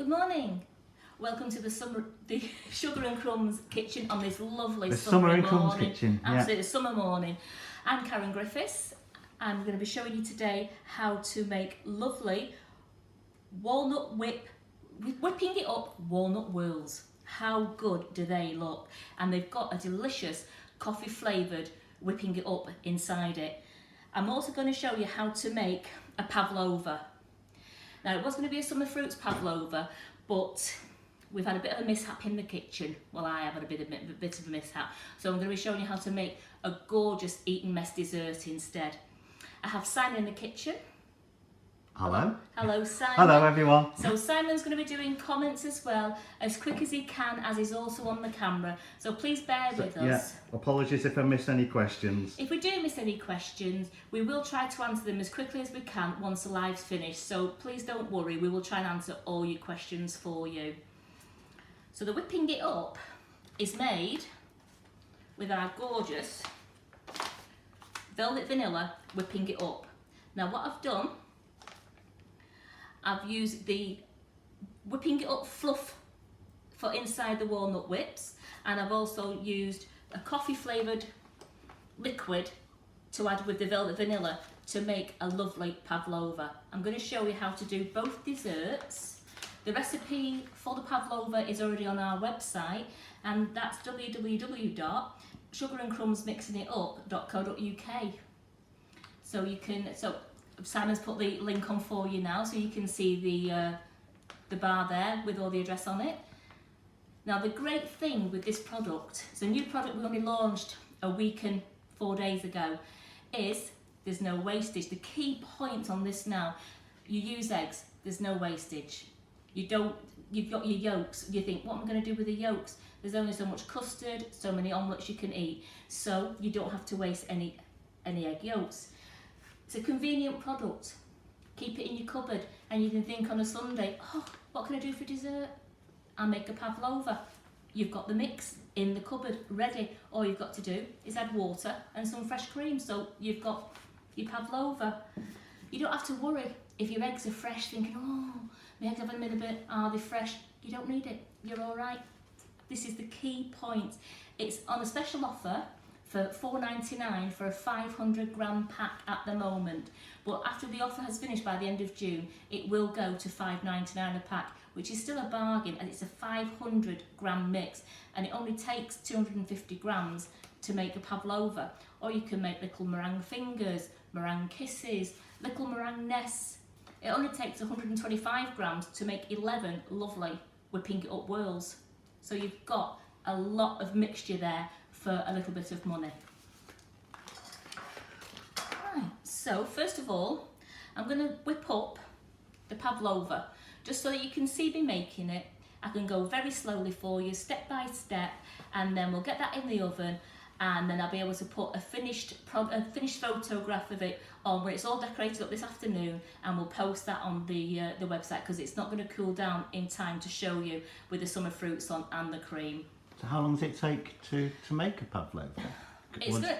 Good morning. Welcome to the Sugar and Crumbs kitchen on this lovely summer Crumbs kitchen. Absolutely, summer morning. I'm Karen Griffiths. I'm going to be showing you today how to make lovely walnut whipping it up walnut whirls. How good do they look? And they've got a delicious coffee flavoured whipping it up inside it. I'm also going to show you how to make a pavlova. Now, it was going to be a summer fruits pavlova, but we've had a bit of a mishap in the kitchen. Well, I have had a bit of a mishap. So I'm going to be showing you how to make a gorgeous Eaton mess dessert instead. I have Simon in the kitchen. Hello. Hello, Simon. Hello, everyone. So Simon's going to be doing comments as well, as quick as he can, as he's also on the camera. So please bear with us. Yeah, apologies if I miss any questions. If we do miss any questions, we will try to answer them as quickly as we can once the live's finished. So please don't worry, we will try and answer all your questions for you. So the whipping it up is made with our gorgeous velvet vanilla whipping it up. Now what I've done, I've used the whipping it up fluff for inside the walnut whips, and I've also used a coffee flavoured liquid to add with the velvet vanilla to make a lovely pavlova. I'm going to show you how to do both desserts. The recipe for the pavlova is already on our website, and that's www.sugarandcrumbsmixingitup.co.uk. So Simon's put the link on for you now, so you can see the bar there with all the address on it. Now the great thing with this product, it's a new product we only launched a week and 4 days ago, is there's no wastage. The key point on this now, you use eggs, there's no wastage. You've got your yolks, you think, what am I going to do with the yolks? There's only so much custard, so many omelettes you can eat, so you don't have to waste any egg yolks. It's a convenient product. Keep it in your cupboard, and you can think on a Sunday, oh, what can I do for dessert? I'll make a pavlova. You've got the mix in the cupboard ready. All you've got to do is add water and some fresh cream, so you've got your pavlova. You don't have to worry if your eggs are fresh, thinking, oh, my eggs haven't been a bit, are they fresh? You don't need it, you're all right. This is the key point. It's on a special offer for $4.99 for a 500 gram pack at the moment, but after the offer has finished by the end of June, it will go to $5.99 a pack, which is still a bargain, and it's a 500 gram mix, and it only takes 250 grams to make a pavlova. Or you can make little meringue fingers, meringue kisses, little meringue nests. It only takes 125 grams to make 11 lovely whipping it up whirls. So you've got a lot of mixture there for a little bit of money. Right, so first of all, I'm going to whip up the pavlova, just so that you can see me making it. I can go very slowly for you, step by step, and then we'll get that in the oven, and then I'll be able to put a finished photograph of it on where it's all decorated up this afternoon, and we'll post that on the website, because it's not going to cool down in time to show you with the summer fruits on and the cream. So how long does it take to make a pavlova?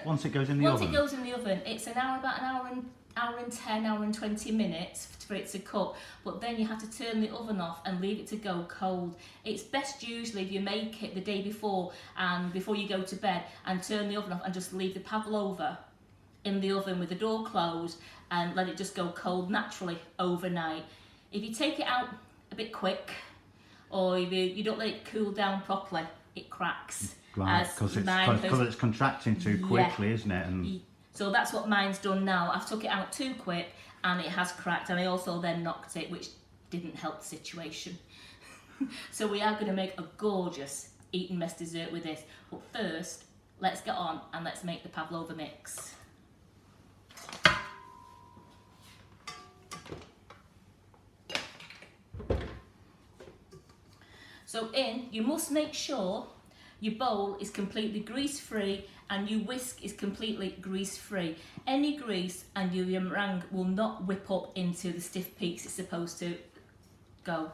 Once it goes in the oven? Once it goes in the oven, it's about an hour and 10, hour and 20 minutes for it to cook, but then you have to turn the oven off and leave it to go cold. It's best usually if you make it the day before and before you go to bed, and turn the oven off and just leave the pavlova in the oven with the door closed and let it just go cold naturally overnight. If you take it out a bit quick, or if you don't let it cool down properly, it cracks. Right, because it's contracting too quickly, isn't it? And so that's what mine's done now. I've took it out too quick and it has cracked, and I also then knocked it, which didn't help the situation. So we are going to make a gorgeous Eaton mess dessert with this. But first, let's get on and let's make the pavlova mix. So you must make sure your bowl is completely grease-free and your whisk is completely grease-free. Any grease and your meringue will not whip up into the stiff peaks it's supposed to go.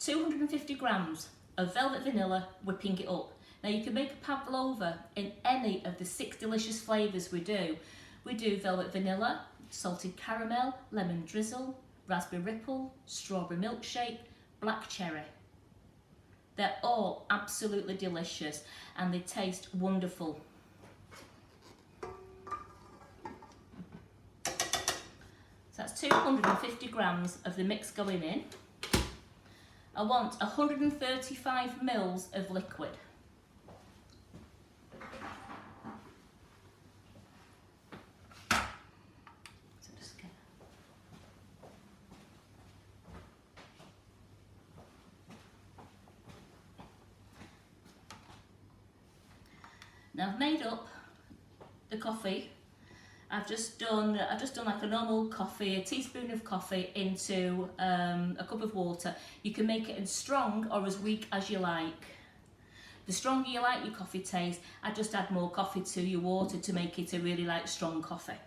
250 grams of velvet vanilla whipping it up. Now you can make a pavlova in any of the 6 delicious flavours we do. We do velvet vanilla, salted caramel, lemon drizzle, raspberry ripple, strawberry milkshake, black cherry. They're all absolutely delicious and they taste wonderful. So that's 250 grams of the mix going in. I want 135 mils of liquid. So just get... Now I've made up the coffee. I've just done like a normal coffee, a teaspoon of coffee into a cup of water. You can make it as strong or as weak as you like. The stronger you like your coffee taste, I just add more coffee to your water to make it a really like strong coffee.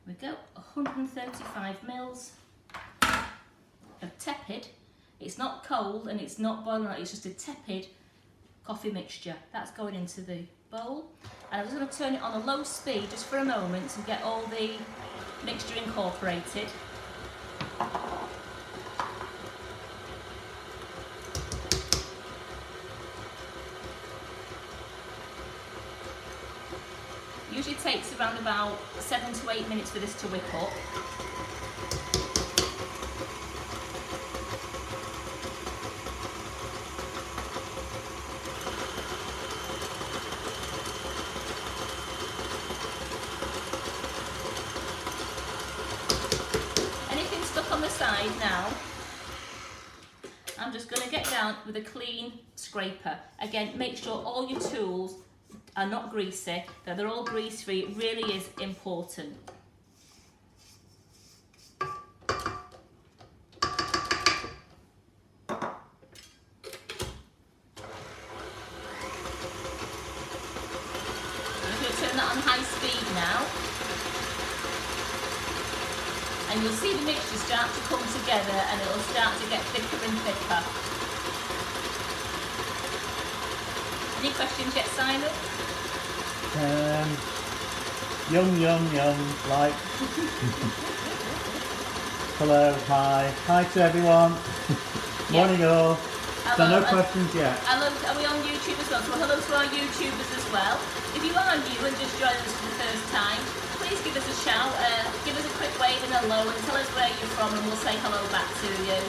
We go 135 mils. Of tepid, it's not cold and it's not boiling, it's just a tepid coffee mixture. That's going into the bowl. And I'm just going to turn it on a low speed just for a moment to get all the mixture incorporated. Usually takes around about 7 to 8 minutes for this to whip up. Side now, I'm just going to get down with a clean scraper. Again, make sure all your tools are not greasy, that they're all grease free. It really is important. I'm going to turn that on high speed now. And you'll see the mixture start to come together and it'll start to get thicker and thicker. Any questions yet, Simon? Yum, like. Hello, hi to everyone. Morning all. So no questions yet. Hello, are we on YouTube as well? So hello to our YouTubers as well. If you are new and just joined us for the first time, please give us a shout, give us a quick wave and hello and tell us where you're from and we'll say hello back to you.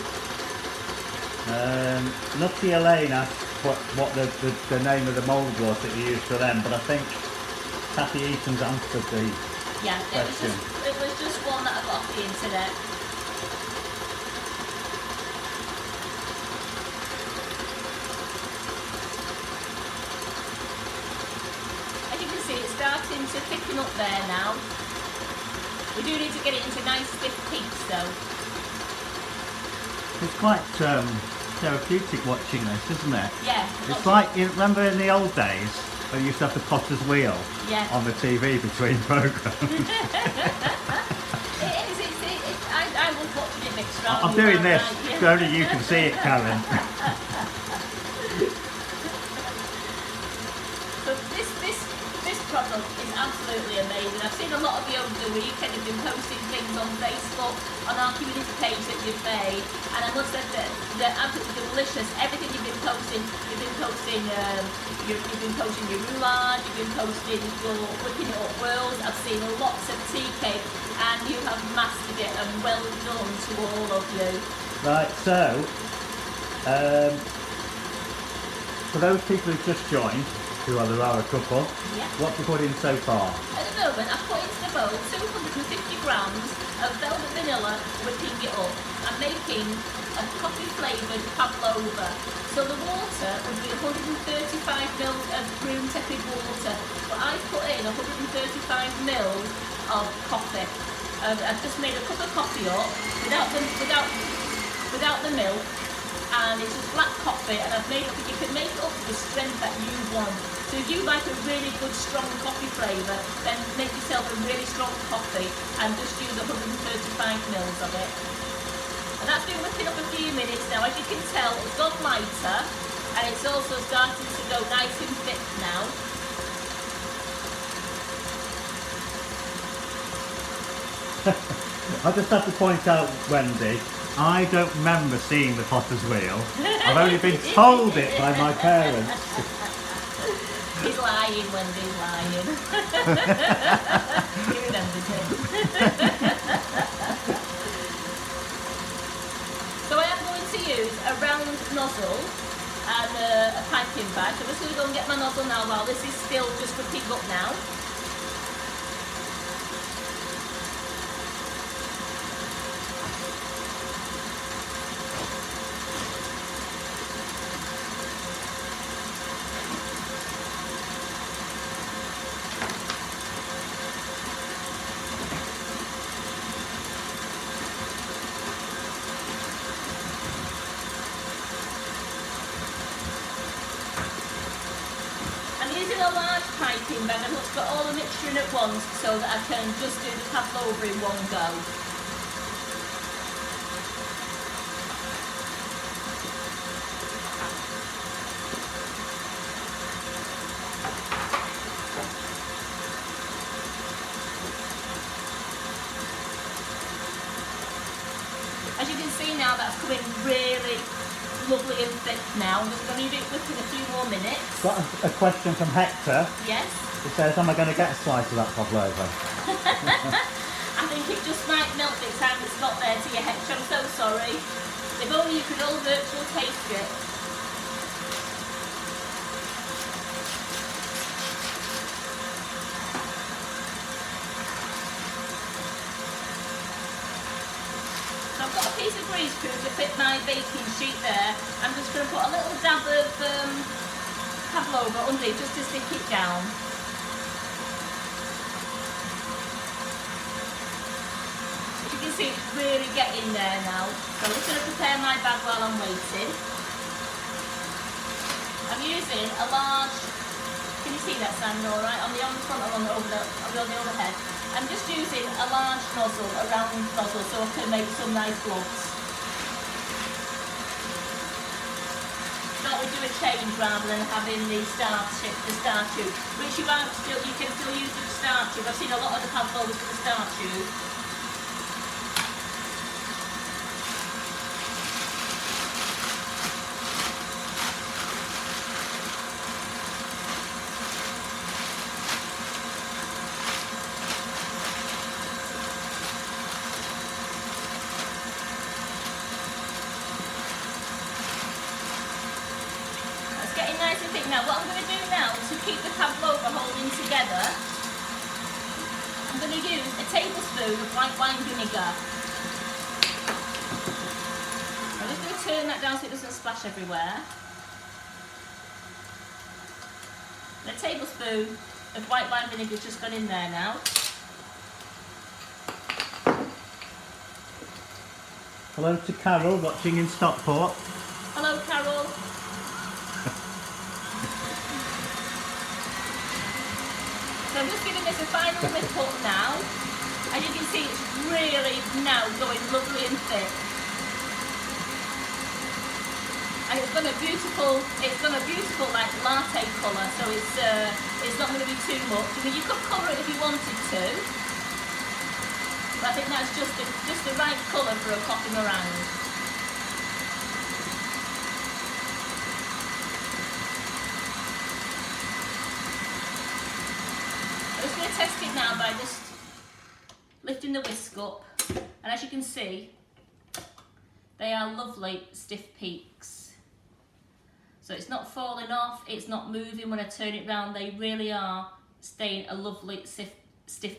Nutty Elaine asked what the name of the mould was that you used for them, but I think Kathy Eaton's answered the question. It was just one that I got off the internet. It's starting to thicken up there now. We do need to get it into nice stiff peaks though. It's quite therapeutic watching this, isn't it? Yeah. It's like, you remember in the old days when you used to have the potter's wheel on the TV between programmes? It is, I was watching it mixed around. I'm doing this, so only you can see it, Karen. Product is absolutely amazing. I've seen a lot of you over the weekend have been posting things on Facebook, on our community page that you've made, and I must say that they're absolutely delicious. Everything you've been posting, you've been posting your roulade, you've been posting your whipping it up whirls. I've seen lots of tea cake, and you have mastered it, and well done to all of you. Right, so for those people who've just joined, there are a couple. Yeah. What have you put in so far? At the moment, I've put into the bowl 250 grams of velvet vanilla, whipping it up. I'm making a coffee flavoured pavlova. So the water would be 135 mils of room tepid water, but I've put in 135 mils of coffee. I've just made a cup of coffee up without the milk. And it's just black coffee, and I've made it, you can make it up to the strength that you want. So if you like a really good strong coffee flavour, then make yourself a really strong coffee and just use 135 mils of it. And that's been whipping up a few minutes now. As you can tell, it's gone lighter, And it's also starting to go nice and thick now. I just have to point out, Wendy, I don't remember seeing the potter's wheel. I've only been told it by my parents. He's lying, Wendy's lying. He remembers it. So I am going to use a round nozzle and a piping bag. So I'm just going to go and get my nozzle now while this is still just cooking up now. A large piping bag. I've not got all the mixture in at once so that I can just do the pavlova in one go. As you can see now, that's coming really lovely and thick now. I'm just going to leave it cooking a few more minutes. Got a question from Hector. Yes? It says, am I going to get a slice of that pavlova? I think it just might melt this time it's not there to you, Hector. I'm so sorry. If only you could all virtual taste it. I've got a piece of greaseproof to fit my baking sheet there. I'm just going to put a little dab of pavlova underneath just to stick it down. As you can see, it's really getting there now. So I'm just going to prepare my bag while I'm waiting. I'm using a large, can you see that, Sam, alright? On the front or on the overhead. I'm just using a large nozzle, a round nozzle, so I can make some nice gloves. Thought we'd do a change rather than having the star tube, which you can still use the star tube. I've seen a lot of the pavlovas with the star tube. Nice and thick. Now what I'm going to do now to keep the pavlova holding together, I'm going to use a tablespoon of white wine vinegar. I'm just going to turn that down so it doesn't splash everywhere. And a tablespoon of white wine vinegar has just gone in there now. Hello to Carol watching in Stockport. Hello Carol. So I'm just giving this a final whip up now. As you can see, it's really now going lovely and thick. And it's got a beautiful like latte colour, so it's not going to be too much. I mean, you could colour it if you wanted to, but I think that's just the right colour for a coffee meringue. I'm just going to test it now by just lifting the whisk up, and as you can see, they are lovely stiff peaks. So it's not falling off, it's not moving when I turn it round, they really are staying a lovely stiff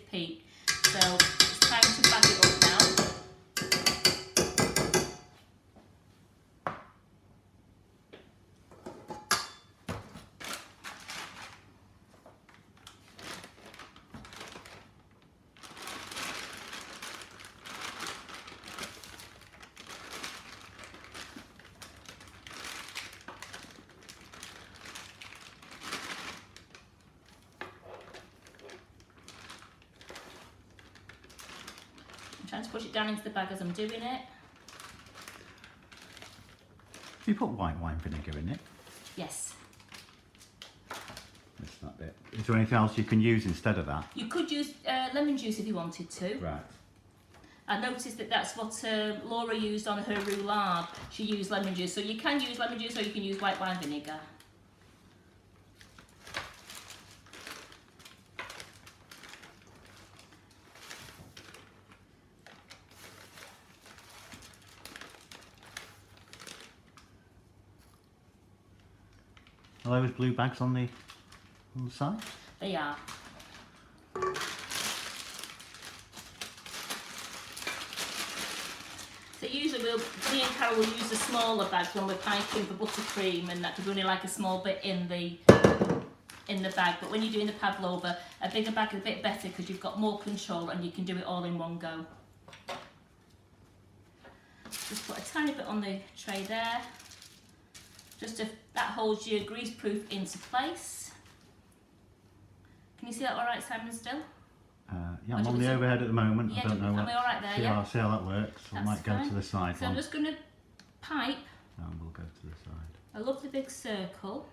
peak. So it's time to bag it up now. Trying to push it down into the bag as I'm doing it. You put white wine vinegar in it? Yes. That's that bit. Is there anything else you can use instead of that? You could use lemon juice if you wanted to. Right. I noticed that that's what Laura used on her roulade. She used lemon juice. So you can use lemon juice or you can use white wine vinegar. Are those blue bags on the side? They are. So usually me and Carol will use the smaller bags when we're piking for buttercream and that, because we only like a small bit in the bag. But when you're doing the pavlova, a bigger bag is a bit better because you've got more control and you can do it all in one go. Just put a tiny bit on the tray there. That holds your grease-proof into place. Can you see that all right, Simon, still? Yeah, I'm on the overhead at the moment. Yeah, I don't know am I all right there? see how that works. I might go to the side So one. I'm just going to pipe And we'll go to the side. a lovely big circle.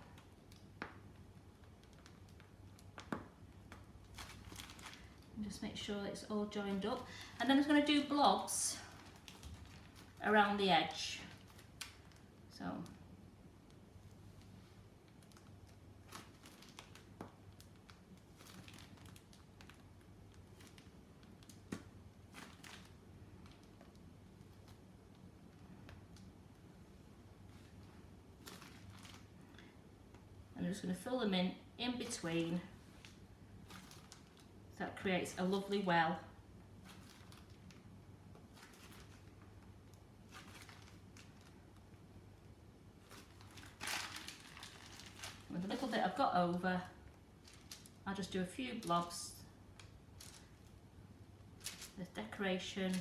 And just make sure it's all joined up. And then I'm going to do blobs around the edge. So. I'm just going to fill them in between, so that creates a lovely well. With the little bit I've got over, I'll just do a few blobs. There's decoration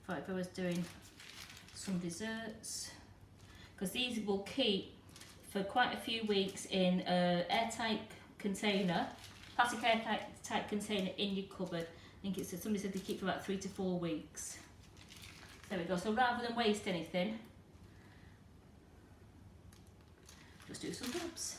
for if I was doing some desserts, because these will keep for quite a few weeks in an airtight container, plastic airtight container in your cupboard. I think somebody said they keep for about 3 to 4 weeks. There we go. So rather than waste anything, just do some blobs.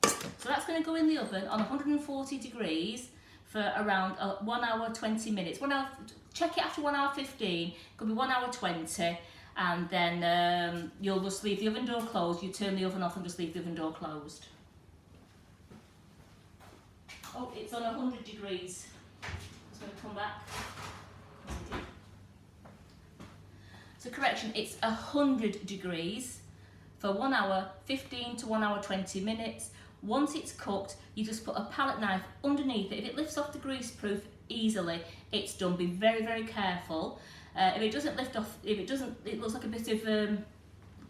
So that's going to go in the oven on 140 degrees for around 1 hour 20 minutes. 1 hour. Check it after 1 hour 15. Could be 1 hour 20. And then you'll just leave the oven door closed. You turn the oven off and just leave the oven door closed. Oh, it's on 100 degrees. It's going to come back. So correction, it's 100 degrees for 1 hour 15 to 1 hour 20 minutes. Once it's cooked, you just put a palette knife underneath it. If it lifts off the grease-proof easily, it's done. Be very, very careful. If it doesn't lift off, if it doesn't, it looks like a bit of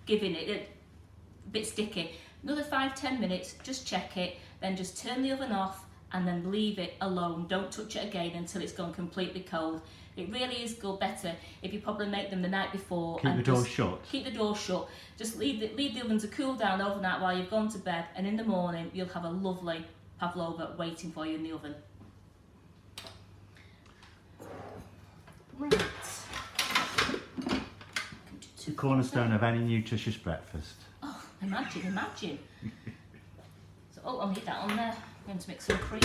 giving it, a bit sticky. Another 5-10 minutes, just check it, then just turn the oven off and then leave it alone. Don't touch it again until it's gone completely cold. It really is better if you probably make them the night before. Keep the door shut. Keep the door shut. Just leave the oven to cool down overnight while you've gone to bed, and in the morning you'll have a lovely pavlova waiting for you in the oven. Right. The cornerstone of any nutritious breakfast. Oh, imagine. So, I'll need that on there. I'm going to mix some cream.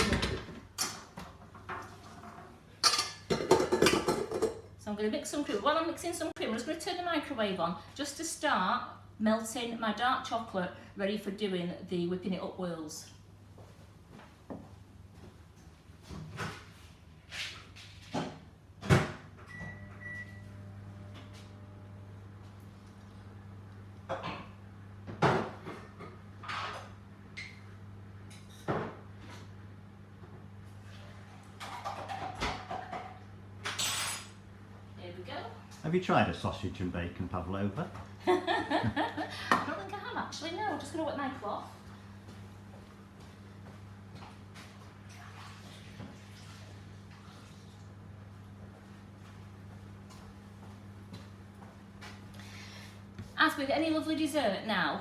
So I'm going to mix some cream. While I'm mixing some cream, I'm just going to turn the microwave on just to start melting my dark chocolate, ready for doing the whipping it up whirls. Have you tried a sausage and bacon pavlova? I don't think I have actually, no. I'm just going to wet my cloth. As with any lovely dessert now,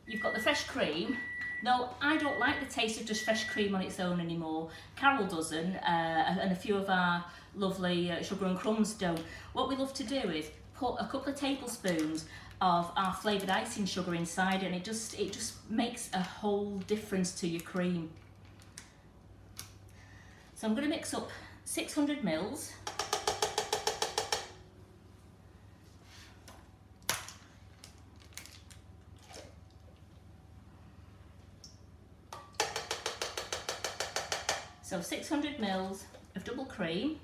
you've got the fresh cream. No, I don't like the taste of just fresh cream on its own anymore. Carol doesn't, and a few of our lovely Sugar and Crumbs don't. What we love to do is put a couple of tablespoons of our flavoured icing sugar inside, and it just makes a whole difference to your cream. So I'm going to mix up 600 mils. So 600 mils of double cream.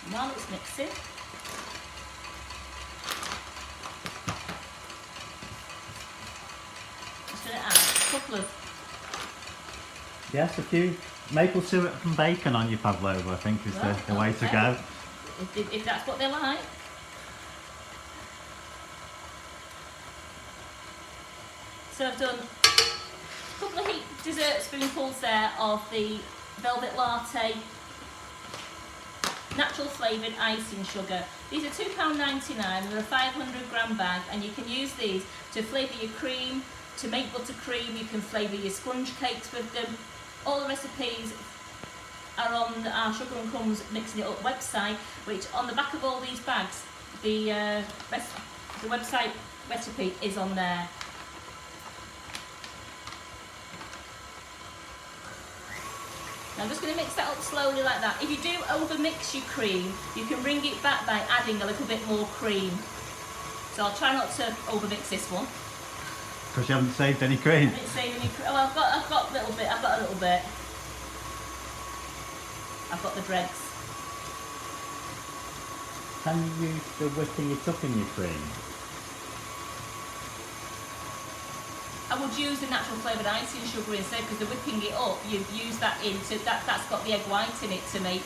While it's mixing, just going to add a couple of... Yes, a few maple syrup and bacon on your pavlova, I think is the way to go. If that's what they like. So I've done a couple of heaped dessert spoonfuls there of the velvet latte natural flavoured icing sugar. These are £2.99, they're a 500 gram bag, and you can use these to flavour your cream, to make buttercream, you can flavour your sponge cakes with them. All the recipes are on our Sugar and Crumbs Mixing It Up website, which on the back of all these bags, the website recipe is on there. Now I'm just going to mix that up slowly like that. If you do overmix your cream, you can bring it back by adding a little bit more cream. So I'll try not to overmix this one. Because you haven't saved any cream. I didn't save any cream. Oh, I've got a little bit. I've got a little bit. I've got the dregs. Can you use the whipping it up in your cream? I would use the natural flavoured icing sugar instead, because the whipping it up, you've used that into that's got the egg white in it to make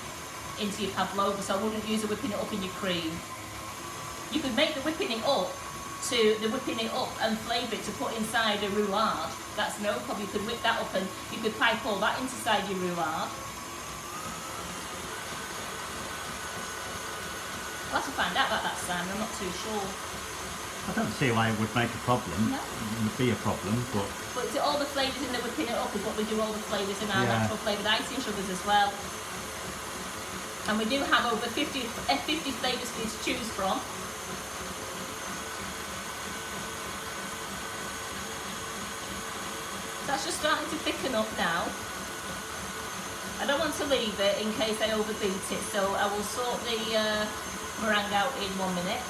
into your pavlova, so I wouldn't use the whipping it up in your cream. You could make the whipping it up and flavour it to put inside a roulade. That's no problem. You could whip that up and you could pipe all that inside your roulade. I'll have to find out about that, Simon. I'm not too sure. I don't see why it would make a problem. No. It would be a problem, but... But all the flavours in the whipping it up is what we do all the flavours in our natural flavoured icing sugars as well. And we do have over 50 flavours for you to choose from. That's just starting to thicken up now. I don't want to leave it in case I overbeat it, so I will sort the meringue out in 1 minute.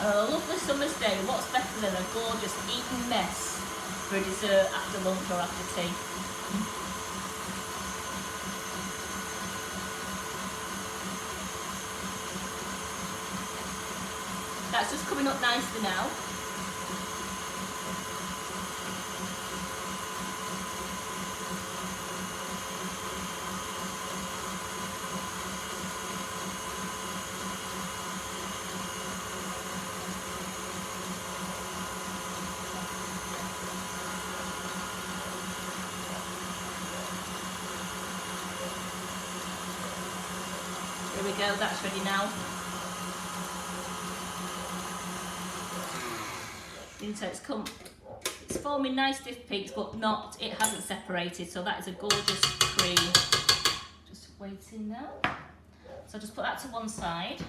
On a lovely summer's day, what's better than a gorgeous Eaton mess for a dessert after lunch or after tea? That's just coming up nicely now. There we go, that's ready now. So it's forming nice stiff peaks, but it hasn't separated, so that is a gorgeous cream. Just waiting now. So I'll just put that to one side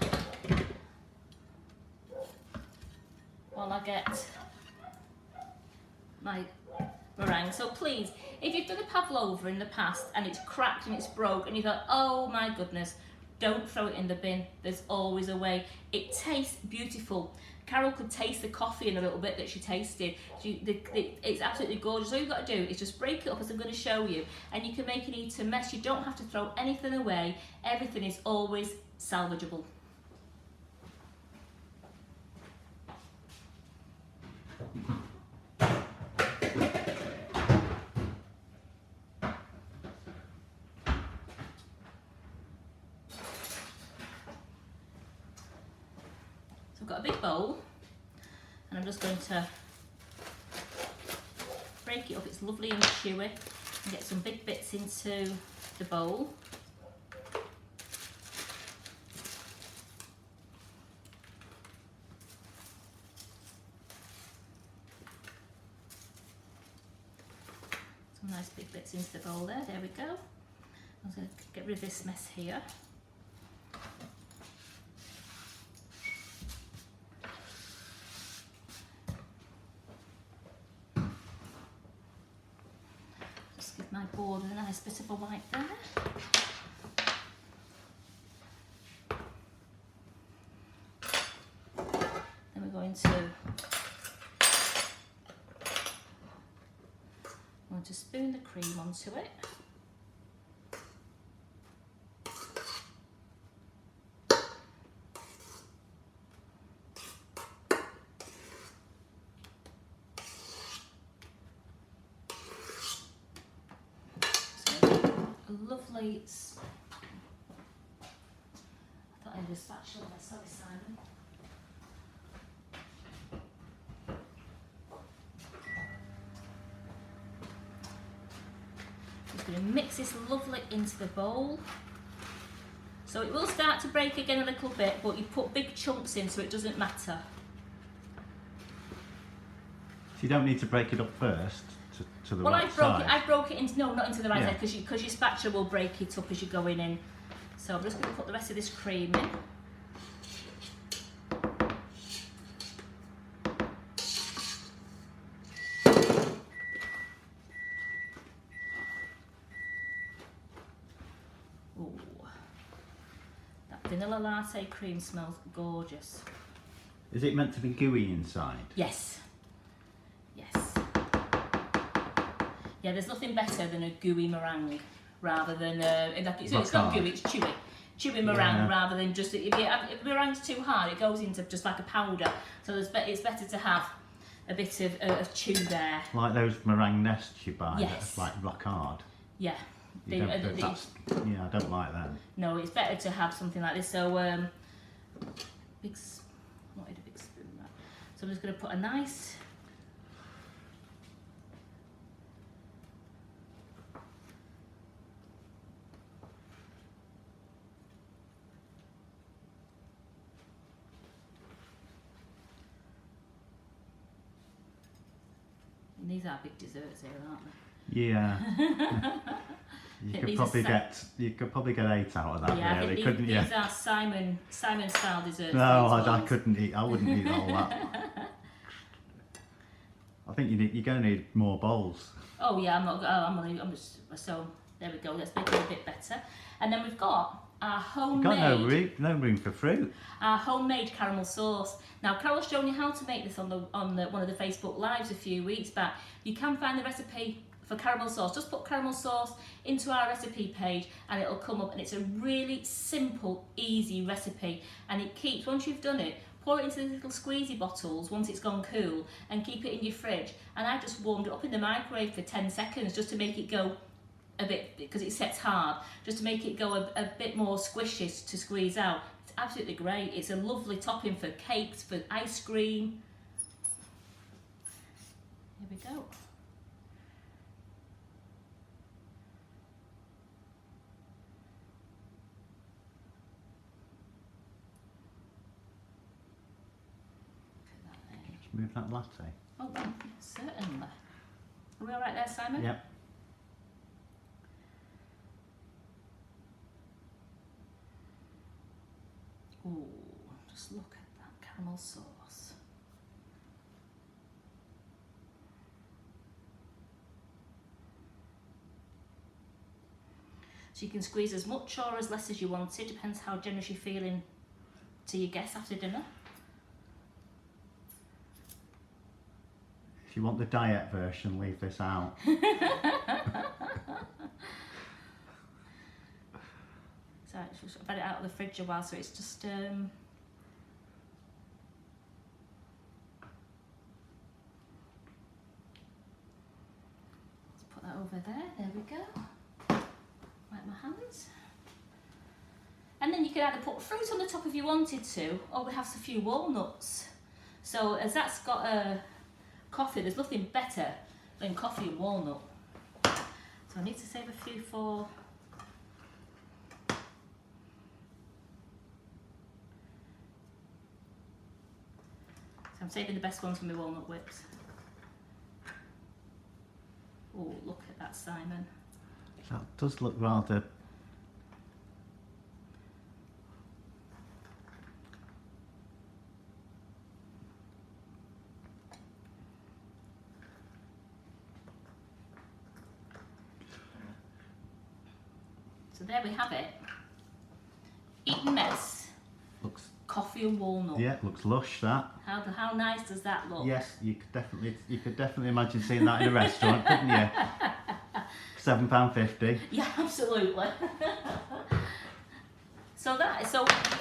while I get my meringue. So please, if you've done a pavlova in the past and it's cracked and it's broke and you thought, oh my goodness, don't throw it in the bin. There's always a way. It tastes beautiful. Carol could taste the coffee in a little bit that she tasted. It's absolutely gorgeous. All you've got to do is just break it up as I'm going to show you, and you can make an Eaton mess. You don't have to throw anything away. Everything is always salvageable. I've got a big bowl and I'm just going to break it up. It's lovely and chewy, and get some big bits into the bowl. Some nice big bits into the bowl there. There we go. I'm going to get rid of this mess here. Just give my board a nice bit of a wipe there. Then we're going to spoon the cream onto it. Lovely. I thought I had a spatula there, sorry Simon. Just going to mix this lovely into the bowl. So it will start to break again a little bit, but you put big chunks in so it doesn't matter. So you don't need to break it up first to the right side? I broke it into, no, not into the right side, because your spatula will break it up as you're going in. So I'm just going to put the rest of this cream in. Ooh, that vanilla latte cream smells gorgeous. Is it meant to be gooey inside? Yes. Yes. Yeah, there's nothing better than a gooey meringue rather than it's not gooey, it's chewy. Chewy meringue rather than just if meringue's too hard, it goes into just like a powder. So it's better to have a bit of chew there. Like those meringue nests you buy, yes. That's like rock hard. Yeah. Yeah, I don't like them. No, it's better to have something like this. So not a big spoon. Right. So I'm just going to put a nice. And these are big desserts here, aren't they? Yeah. You could probably get 8 out of that. Yeah, really, couldn't you? These are Simon style desserts. No, I couldn't eat. I wouldn't eat all that. I think you're going to need more bowls. Oh yeah, I'm just so there we go. Let's make it a bit better. And then we've got our homemade. You've got no room for fruit. Our homemade caramel sauce. Now, Carol's shown you how to make this on one of the Facebook Lives a few weeks back. You can find the recipe for caramel sauce. Just put caramel sauce into our recipe page and it'll come up, and it's a really simple, easy recipe, and it keeps, once you've done it, pour it into the little squeezy bottles once it's gone cool and keep it in your fridge. And I just warmed it up in the microwave for 10 seconds just to make it go a bit, because it sets hard, just to make it go a bit more squishy to squeeze out. It's absolutely great. It's a lovely topping for cakes, for ice cream. Here we go. Move that latte. Oh, certainly. Are we all right there, Simon? Yep. Ooh, just look at that caramel sauce. So you can squeeze as much or as less as you want. It depends how generous you're feeling to your guests after dinner. If you want the diet version, leave this out. So I've had it out of the fridge a while, so it's just let's put that over there. There we go. Wipe my hands. And then you could either put fruit on the top if you wanted to, or we have a few walnuts. So as that's got a coffee, there's nothing better than coffee and walnut. So I need to save a few for. So I'm saving the best ones for my walnut whips. Oh, look at that, Simon. That does look rather... So there we have it. Eaton mess. Looks... Coffee and walnut. Yeah, looks lush, that. How nice does that look? Yes, you could definitely imagine seeing that in a restaurant, couldn't you? £7.50. Yeah, absolutely. So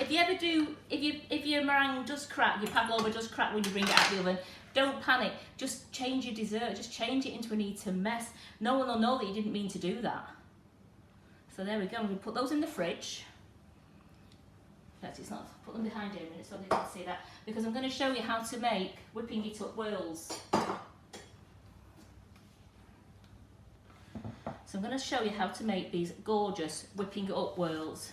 if you ever do, if your meringue does crack, your pavlova does crack when you bring it out of the oven, don't panic. Just change your dessert. Just change it into an Eaton mess. No one will know that you didn't mean to do that. So there we go. I'm going to put those in the fridge. It's not. Put them behind here a minute so they can see that, because I'm going to show you how to make whipping it up whirls. So I'm going to show you how to make these gorgeous whipping it up whirls.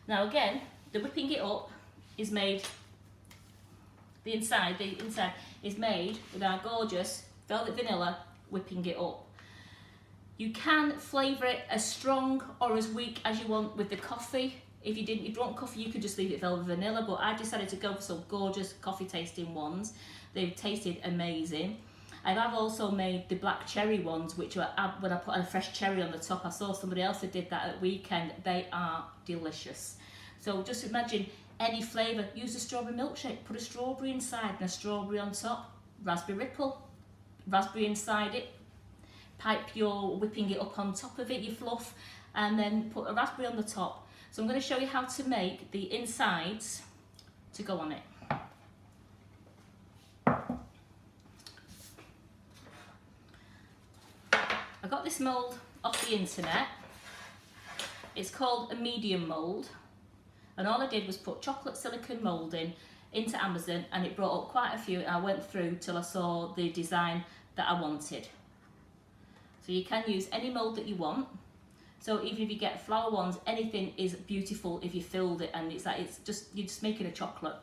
Now again, the whipping it up is made, the inside is made with our gorgeous velvet vanilla whipping it up. You can flavour it as strong or as weak as you want with the coffee. If you want coffee, you could just leave it velvet vanilla, but I decided to go for some gorgeous coffee tasting ones. They've tasted amazing. I have also made the black cherry ones, which were when I put a fresh cherry on the top. I saw somebody else that did that at weekend. They are delicious. So just imagine any flavour. Use a strawberry milkshake. Put a strawberry inside and a strawberry on top. Raspberry ripple. Raspberry inside it. Pipe your whipping it up on top of it, your fluff, and then put a raspberry on the top. So I'm going to show you how to make the insides to go on it. I got this mould off the internet. It's called a medium mould, and all I did was put chocolate silicone moulding into Amazon, and it brought up quite a few, and I went through till I saw the design that I wanted. So you can use any mould that you want. So even if you get flower ones, anything is beautiful if you filled it, and it's like you're just making a chocolate.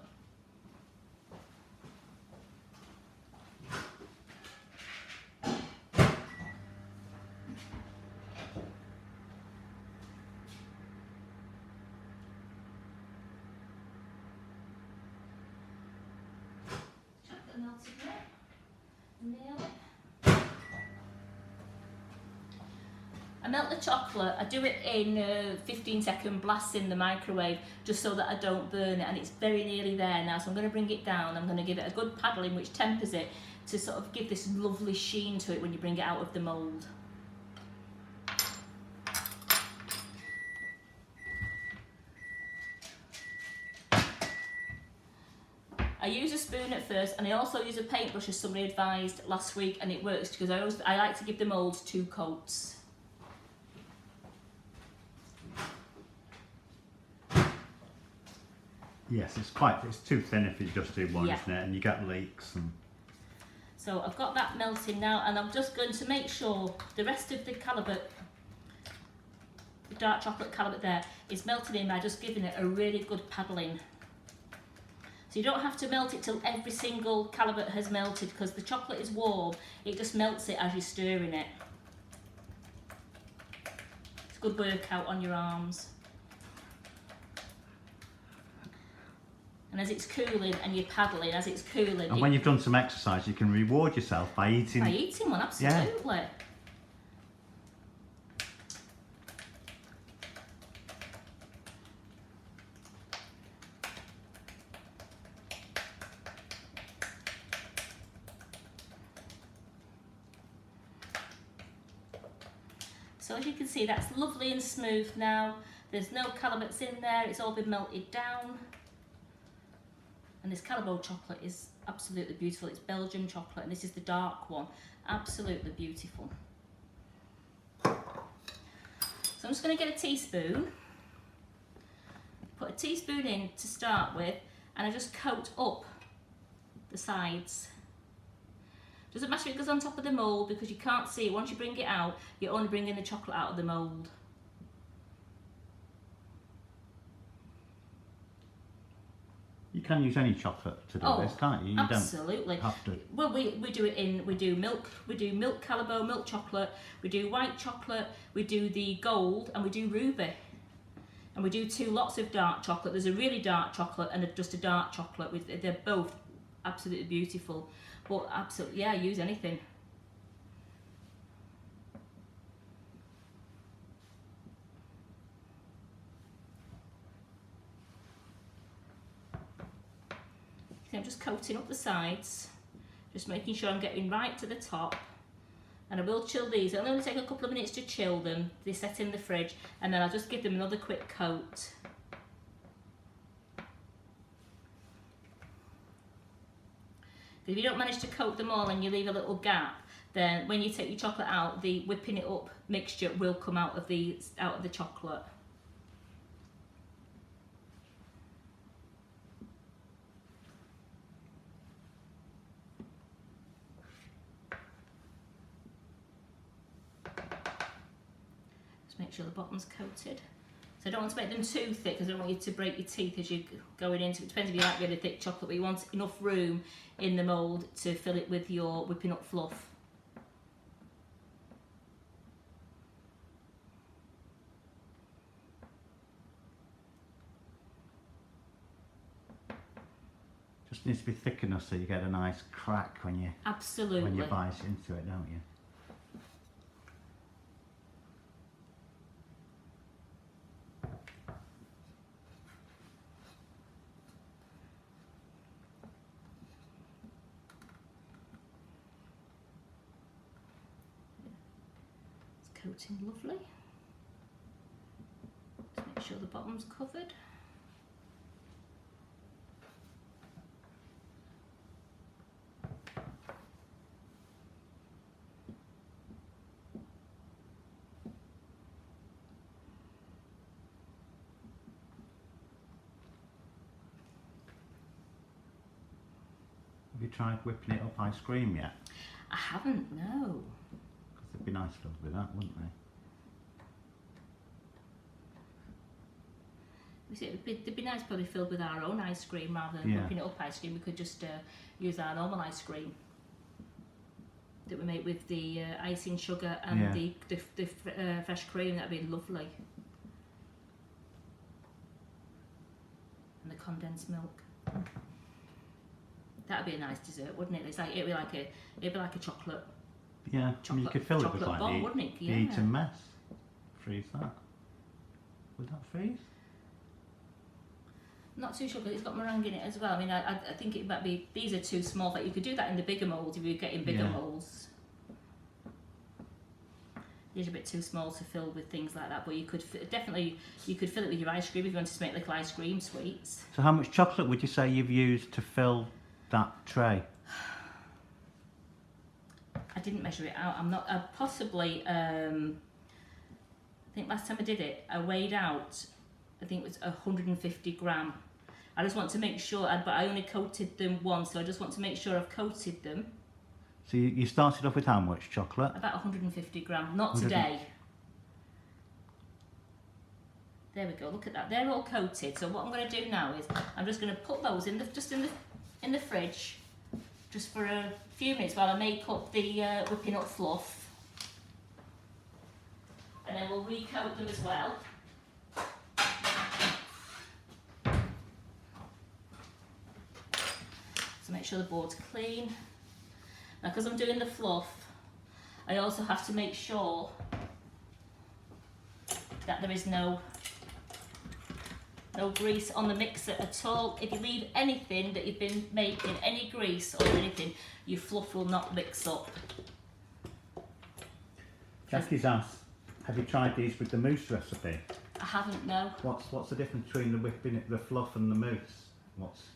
Chocolate melted there. Nail it. I melt the chocolate, I do it in 15-second blasts in the microwave just so that I don't burn it, and it's very nearly there now, so I'm going to bring it down. I'm going to give it a good paddling which tempers it to sort of give this lovely sheen to it when you bring it out of the mould. I use a spoon at first, and I also use a paintbrush as somebody advised last week, and it works because I like to give the mould 2 coats. Yes, it's too thin if you just do one, isn't it? And you get leaks. So I've got that melting now, and I'm just going to make sure the rest of the calibut, the dark chocolate calibut there, is melted in by just giving it a really good paddling. So you don't have to melt it till every single calibut has melted, because the chocolate is warm, it just melts it as you're stirring it. It's a good workout on your arms. And as it's cooling and you're paddling, as it's cooling... And when you've done some exercise, you can reward yourself by eating... By eating one, absolutely. Yeah. So as you can see, that's lovely and smooth now. There's no calamuts in there, it's all been melted down. And this Calabo chocolate is absolutely beautiful. It's Belgian chocolate, and this is the dark one. Absolutely beautiful. So I'm just going to get a teaspoon. Put a teaspoon in to start with, and I just coat up the sides. Doesn't matter if it goes on top of the mould, because you can't see it. Once you bring it out, you're only bringing the chocolate out of the mould. You can use any chocolate to do this, can't you? You absolutely. Don't have to. Well, we do it in, we do milk Calibo, milk chocolate, we do white chocolate, we do the gold, and we do ruby. And we do 2 lots of dark chocolate. There's a really dark chocolate and just a dark chocolate. They're both absolutely beautiful. But absolutely, yeah, use anything. I'm just coating up the sides, just making sure I'm getting right to the top. And I will chill these. It'll only take a couple of minutes to chill them. They set in the fridge, and then I'll just give them another quick coat. If you don't manage to coat them all and you leave a little gap, then when you take your chocolate out, the whipping it up mixture will come out of the chocolate. Make sure the bottom's coated. So I don't want to make them too thick because I don't want you to break your teeth as you're going into it. Depends if you like really thick chocolate, but you want enough room in the mould to fill it with your whipping up fluff. Just needs to be thick enough so you get a nice crack when you bite into it, don't you? Coating lovely. Just make sure the bottom's covered. Have you tried whipping it up ice cream yet? I haven't, no. They'd be nice filled with that, wouldn't they? They'd be nice probably filled with our own ice cream rather than whipping it up ice cream. We could just use our normal ice cream that we make with the icing sugar and the fresh cream. That'd be lovely. And the condensed milk. That'd be a nice dessert, wouldn't it? It'd be like a chocolate. Yeah, I mean, you could fill it with like bomb, wouldn't it? the Eaton mess. Freeze that. Would that freeze? Not too sure because it's got meringue in it as well. I mean, I think it might be, these are too small, but you could do that in the bigger moulds if you're getting bigger moulds. These are a bit too small to fill with things like that, but you could definitely fill it with your ice cream if you wanted to make little ice cream sweets. So how much chocolate would you say you've used to fill that tray? I didn't measure it out. I'm not possibly. I think last time I did it, I weighed out. I think it was 150 gram. I just want to make sure, but I only coated them once, so I just want to make sure I've coated them. So you started off with how much chocolate? About 150 gram. Not today. There we go. Look at that. They're all coated. So what I'm going to do now is I'm just going to put those in the fridge, just for a few minutes while I make up the whipping up fluff, and then we'll recoat them as well. So make sure the board's clean. Now, because I'm doing the fluff, I also have to make sure that there is no grease on the mixer at all. If you leave anything that you've been making, any grease or anything, your fluff will not mix up. Jackie's asked, have you tried these with the mousse recipe? I haven't, no. What's the difference between the fluff and the mousse?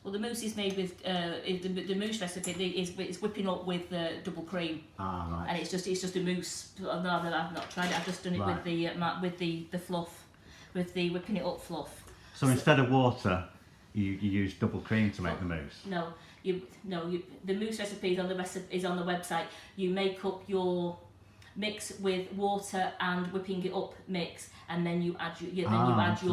Well, the mousse is made with the mousse recipe is whipping up with double cream. Ah, right. And it's just a mousse. No, I've not tried it. I've just done it with the fluff, with the whipping it up fluff. So instead of water, you use double cream to make the mousse? No, the mousse recipe is on the website. You make up your mix with water and whipping it up mix, and then you add your,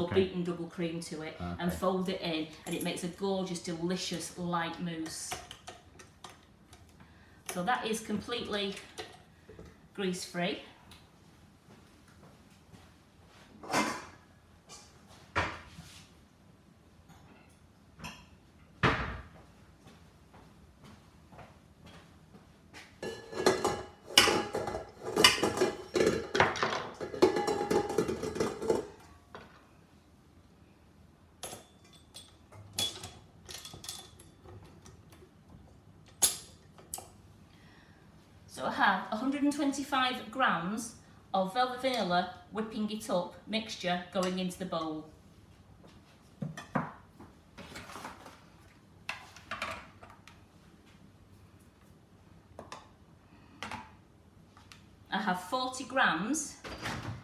okay. beaten double cream to it, Okay. and fold it in, and it makes a gorgeous, delicious light mousse. So that is completely grease free. So I have 125 grams of velvet vanilla whipping it up mixture going into the bowl. I have 40 grams.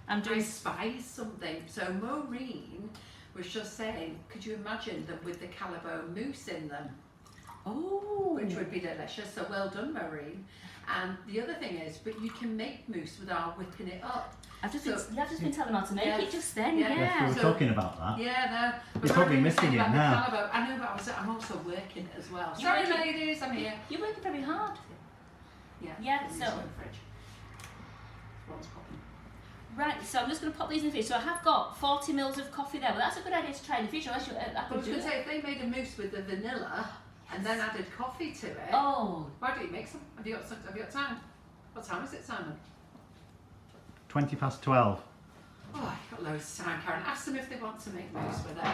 I'm doing... I spied something. So Maureen was just saying, could you imagine them with the Calibo mousse in them? Oh! Which would be delicious. So well done, Maureen. And the other thing is, but you can make mousse without whipping it up. I've just been telling them how to make it just then, Yeah. yeah. Yes, we were talking about that. Yeah, no. You're probably missing it now. Calibo, I know, but I'm also working as well. You're Sorry, working- ladies, I'm here. You're working very hard. Yeah. Yeah, in so- the fridge. One's popping. Right, so I'm just going to pop these in the fridge. So I have got 40 mils of coffee there, but that's a good idea to try in the future, unless you... I I could was do going to it. say, if they made a mousse with the vanilla and then added coffee to it, Oh, why don't you make some? Have you got time? What time is it, Simon? 12:20. Oh, I've got loads of time, Karen. Ask them if they want to make mousse with it.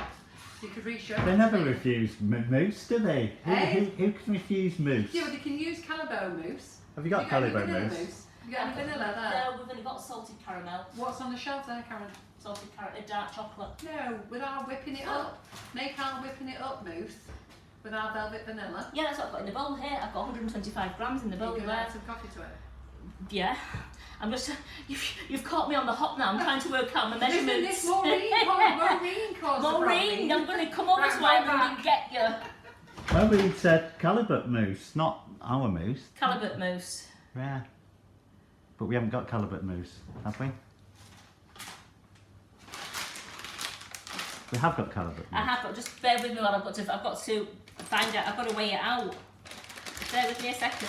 You could re-show They it never to me. refuse mousse, do they? Hey? Who can refuse mousse? Yeah, well, they can use Calibo mousse. Have you got any Calibo vanilla mousse? You got any vanilla there? no, we've only got salted caramel. What's on the shelf there, Karen? Salted caramel, dark chocolate. No, with our whipping it up. Make our whipping it up mousse with our velvet vanilla. Yeah, that's what I've got in the bowl here. I've got 125 grams in the bowl You're going to there. add some coffee to it. Yeah. I'm just... You've caught me on the hop now. I'm trying to work out my Listen, measurements. this Maureen caused the Maureen, problem. I'm going to come over Right, to Ireland back. and get you. Well, we said Calibut mousse, not our mousse. Calibut mousse. Yeah. But we haven't got Calibut mousse, have we? We have got Calibut mousse. I have, but just bear with me while I've got to find out. I've got to weigh it out. Bear with me a second.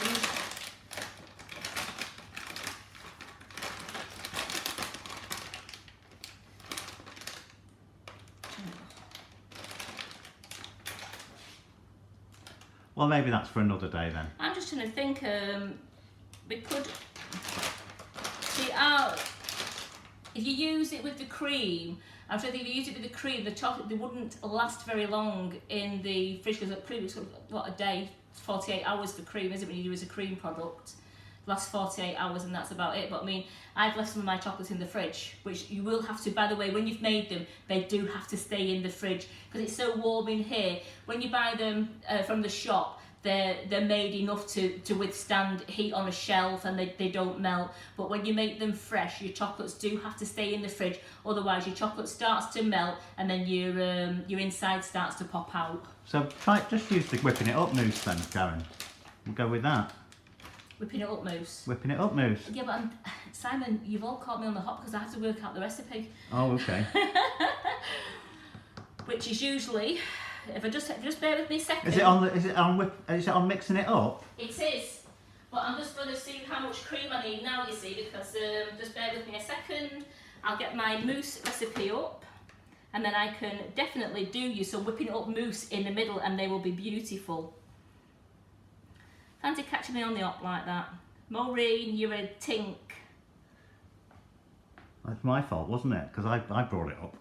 Well, maybe that's for another day then. I'm just trying to think. We could see if you use it with the cream. I'm sure if you use it with the cream, the chocolate they wouldn't last very long in the fridge because the cream is what a day, 48 hours for cream, isn't it? When you use a cream product, lasts 48 hours and that's about it. But I mean, I've left some of my chocolates in the fridge, which you will have to. By the way, when you've made them, they do have to stay in the fridge because it's so warm in here. When you buy them from the shop, they're made enough to withstand heat on a shelf and they don't melt. But when you make them fresh, your chocolates do have to stay in the fridge. Otherwise, your chocolate starts to melt and then your inside starts to pop out. So just use the whipping it up mousse then, Karen. We'll go with that. Whipping it up mousse. Whipping it up mousse. Yeah, but Simon, you've all caught me on the hop because I have to work out the recipe. Oh, okay. Which is usually, if I just bear with me a second. Is it on mixing it up? It is, but I'm just going to see how much cream I need now. You see, because just bear with me a second. I'll get my mousse recipe up, and then I can definitely do you some whipping up mousse in the middle, and they will be beautiful. Fancy catching me on the hop like that, Maureen. You're a tink. That's my fault, wasn't it? Because I brought it up.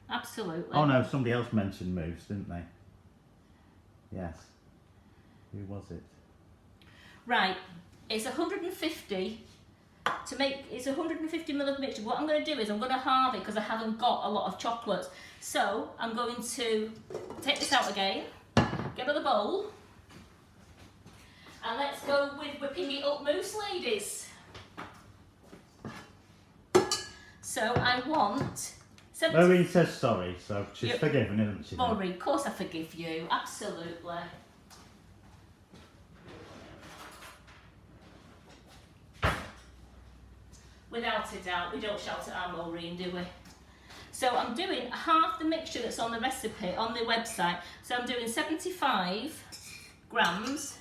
Absolutely. Oh no, somebody else mentioned mousse, didn't they? Yes. Who was it? Right, it's 150 to make. It's 150 ml of mixture. What I'm going to do is I'm going to halve it because I haven't got a lot of chocolates. So I'm going to take this out again, get another bowl, and let's go with whipping it up mousse, ladies. So I want 70. Maureen says sorry, so she's Yep. forgiven, isn't she? Maureen, of course I forgive you. Absolutely. shouted out. We don't shout at our Maureen, do we? So I'm doing half the mixture that's on the recipe, on the website. So I'm doing 75 grams.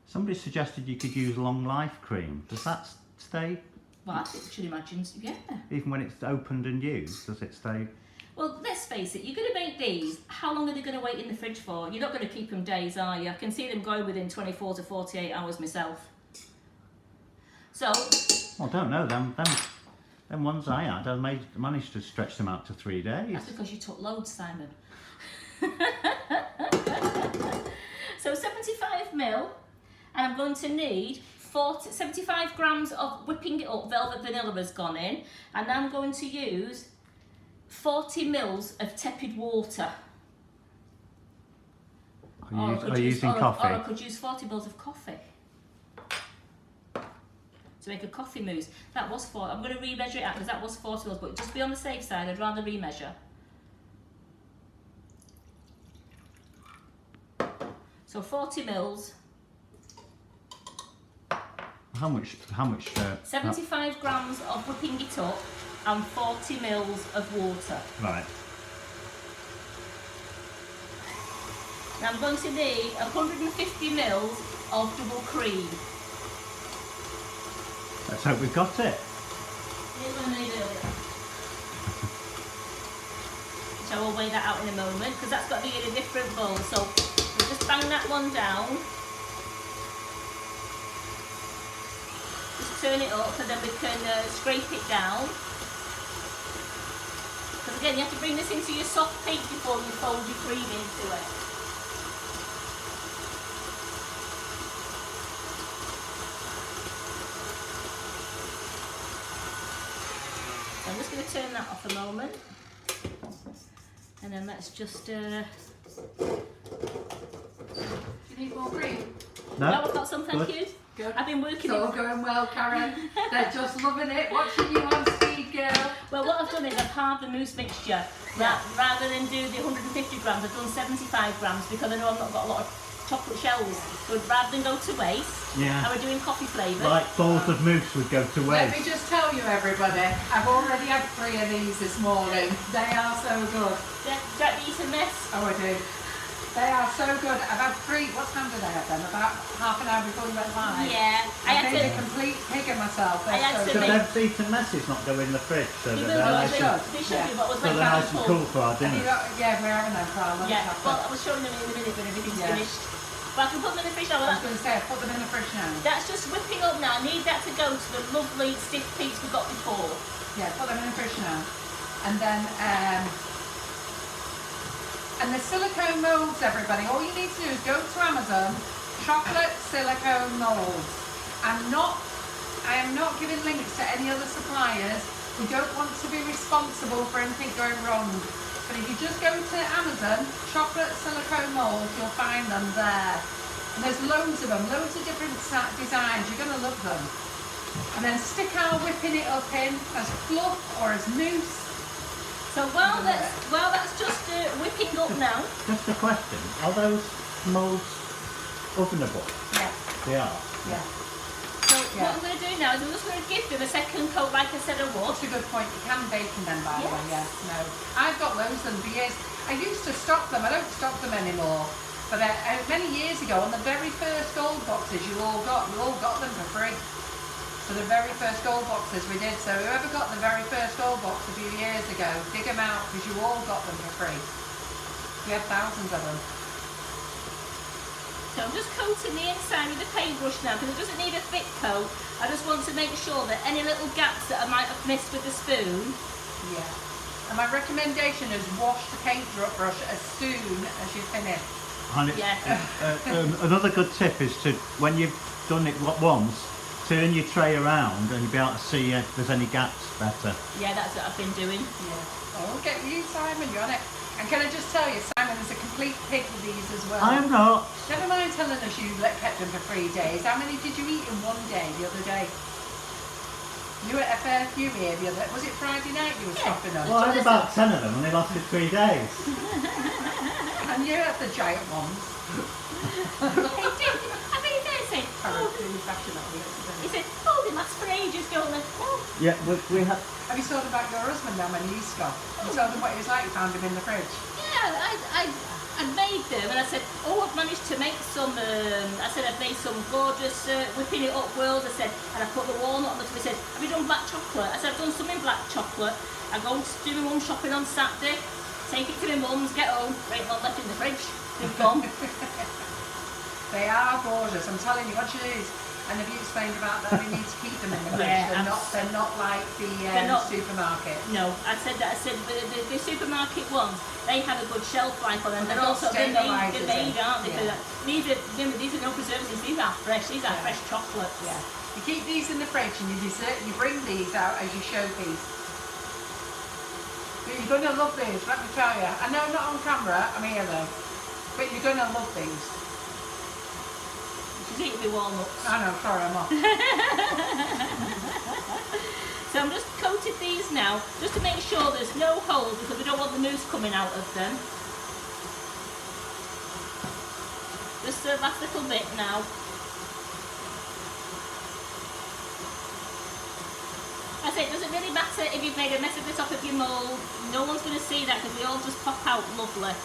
Somebody suggested you could use long life cream. Does that stay? Well, I think you should imagine, yeah. Even when it's opened and used, does it stay? Well, let's face it, you're going to make these. How long are they going to wait in the fridge for? You're not going to keep them days, are you? I can see them going within 24 to 48 hours myself. So... Well, I don't know. Them ones I had, I managed to stretch them out to 3 days. That's because you took loads, Simon. So 75 ml, and I'm going to need 75 grams of whipping it up, velvet vanilla has gone in, and I'm going to use 40 mils of tepid water. Are you using coffee? Or I could use 40 mils of coffee to make a coffee mousse. That was 40. I'm going to remeasure it out because that was 40 mils, but just be on the safe side, I'd rather remeasure. So 40 mils. How much? 75 grams of whipping it up and 40 mils of water. Right. Now I'm going to need 150 mils of double cream. Let's hope we've got it. Here's what I need earlier. So I will weigh that out in a moment because that's got to be in a different bowl. So we'll just bang that one down. Just turn it up and then we can scrape it down. Because again, you have to bring this into your soft peak before you fold your cream into it. I'm just going to turn that off a moment, and then let's just. Do you need more cream? No, I've got some, thank you. Good. I've been working. It's all going well, Karen. They're just loving it. Watching you on speed, girl. Well, what I've done is I've halved the mousse mixture. Rather than do the 150 grams, I've done 75 grams because I know I've not got a lot of chocolate shells. So rather than go to waste, yeah. and we're doing coffee flavour. Like balls of mousse would go to Let waste. me just tell you, everybody, I've already had 3 of these this morning. They are so good. Don't eat a mess. Oh, I do. They are so good. I've had 3. What time did I have them? About half an hour before you went live. Yeah, I had made a to. complete pig of myself. I had to So make- them Eaton messes not go in the fridge, so They that will they're go, nice and, they should be, but I was so like they're that nice and before. cool for our Have you dinner. got, yeah, we're having them for our lunch. Yeah, after. well, I was showing them in a minute when everything's Yeah. finished. But I can put them in the fridge now. I was going to say, I put them in the fridge now. That's just whipping up now. I need that to go to the lovely stiff peaks we got before. Yeah, put them in the fridge now. And then, and the silicone molds, everybody, all you need to do is go to Amazon, chocolate silicone molds. I am not giving links to any other suppliers. We don't want to be responsible for anything going wrong. But if you just go to Amazon, chocolate silicone molds, you'll find them there. And there's loads of them, loads of different designs. You're going to love them. And then stick our whipping it up in as fluff or as mousse. So while that's just whipping up now. Just a question, are those moulds ovenable? Yeah. They are? Yeah. So what I'm going to do now is I'm just going to give them a second coat, like I said I would. That's a good point. You can bake them then, by the way. Yes. Yes. No. I've got loads of them for years. I used to stock them. I don't stock them anymore. But many years ago, on the very first gold boxes you all got them for free. For the very first gold boxes we did. So whoever got the very first gold box a few years ago, dig them out because you all got them for free. We had thousands of them. So I'm just coating the inside with the paintbrush now because it doesn't need a thick coat. I just want to make sure that any little gaps that I might have missed with the spoon. Yeah. And my recommendation is wash the paintbrush as soon as you finish. And Yeah. another good tip is to, when you've done it once, turn your tray around and you'll be able to see if there's any gaps better. Yeah, that's what I've been doing. Yeah. Oh, get you, Simon, you're on it. And can I just tell you, Simon is a complete pig with these as well. I am not. Never mind telling us you kept them for 3 days. How many did you eat in one day the other day? You were at a fair few here the other. Was it Friday night you were stopping them? Well, I had about 10 of them and they lasted 3 days. And you had the giant ones. I mean, there's it. He said, oh, they last for ages, don't they? Oh. Yeah, we had. Have you told about your husband now when he's gone? You told him what he was like, you found him in the fridge? Yeah, I made them, and I said, oh, I've managed to make some, I've made some gorgeous whipping it up whirls, I said, and I put the walnut on the top. He said, have you done black chocolate? I said, I've done some in black chocolate. I go to do my mum shopping on Saturday, take it to my mum's, get home, right, not left in the fridge, they've gone. They are gorgeous, I'm telling you, what you do is, and have you explained about that we need to keep them in the fridge? Yeah, they're not like the supermarket. No, I said the supermarket ones, they have a good shelf life on them. They're And also they're made, aren't they? Yeah. These are no preservatives, these are fresh, these are fresh chocolates. Yeah. You keep these in the fridge and you bring these out as you showpiece. But you're going to love these, let me tell you. I know not on camera, I'm here though. But you're going to love these. She's eating the walnuts. I know, sorry, I'm off. So I'm just coated these now, just to make sure there's no holes, because we don't want the mousse coming out of them. Just the last little bit now. I say it doesn't really matter if you've made a mess at the top of your mould. No one's going to see that because they all just pop out lovely.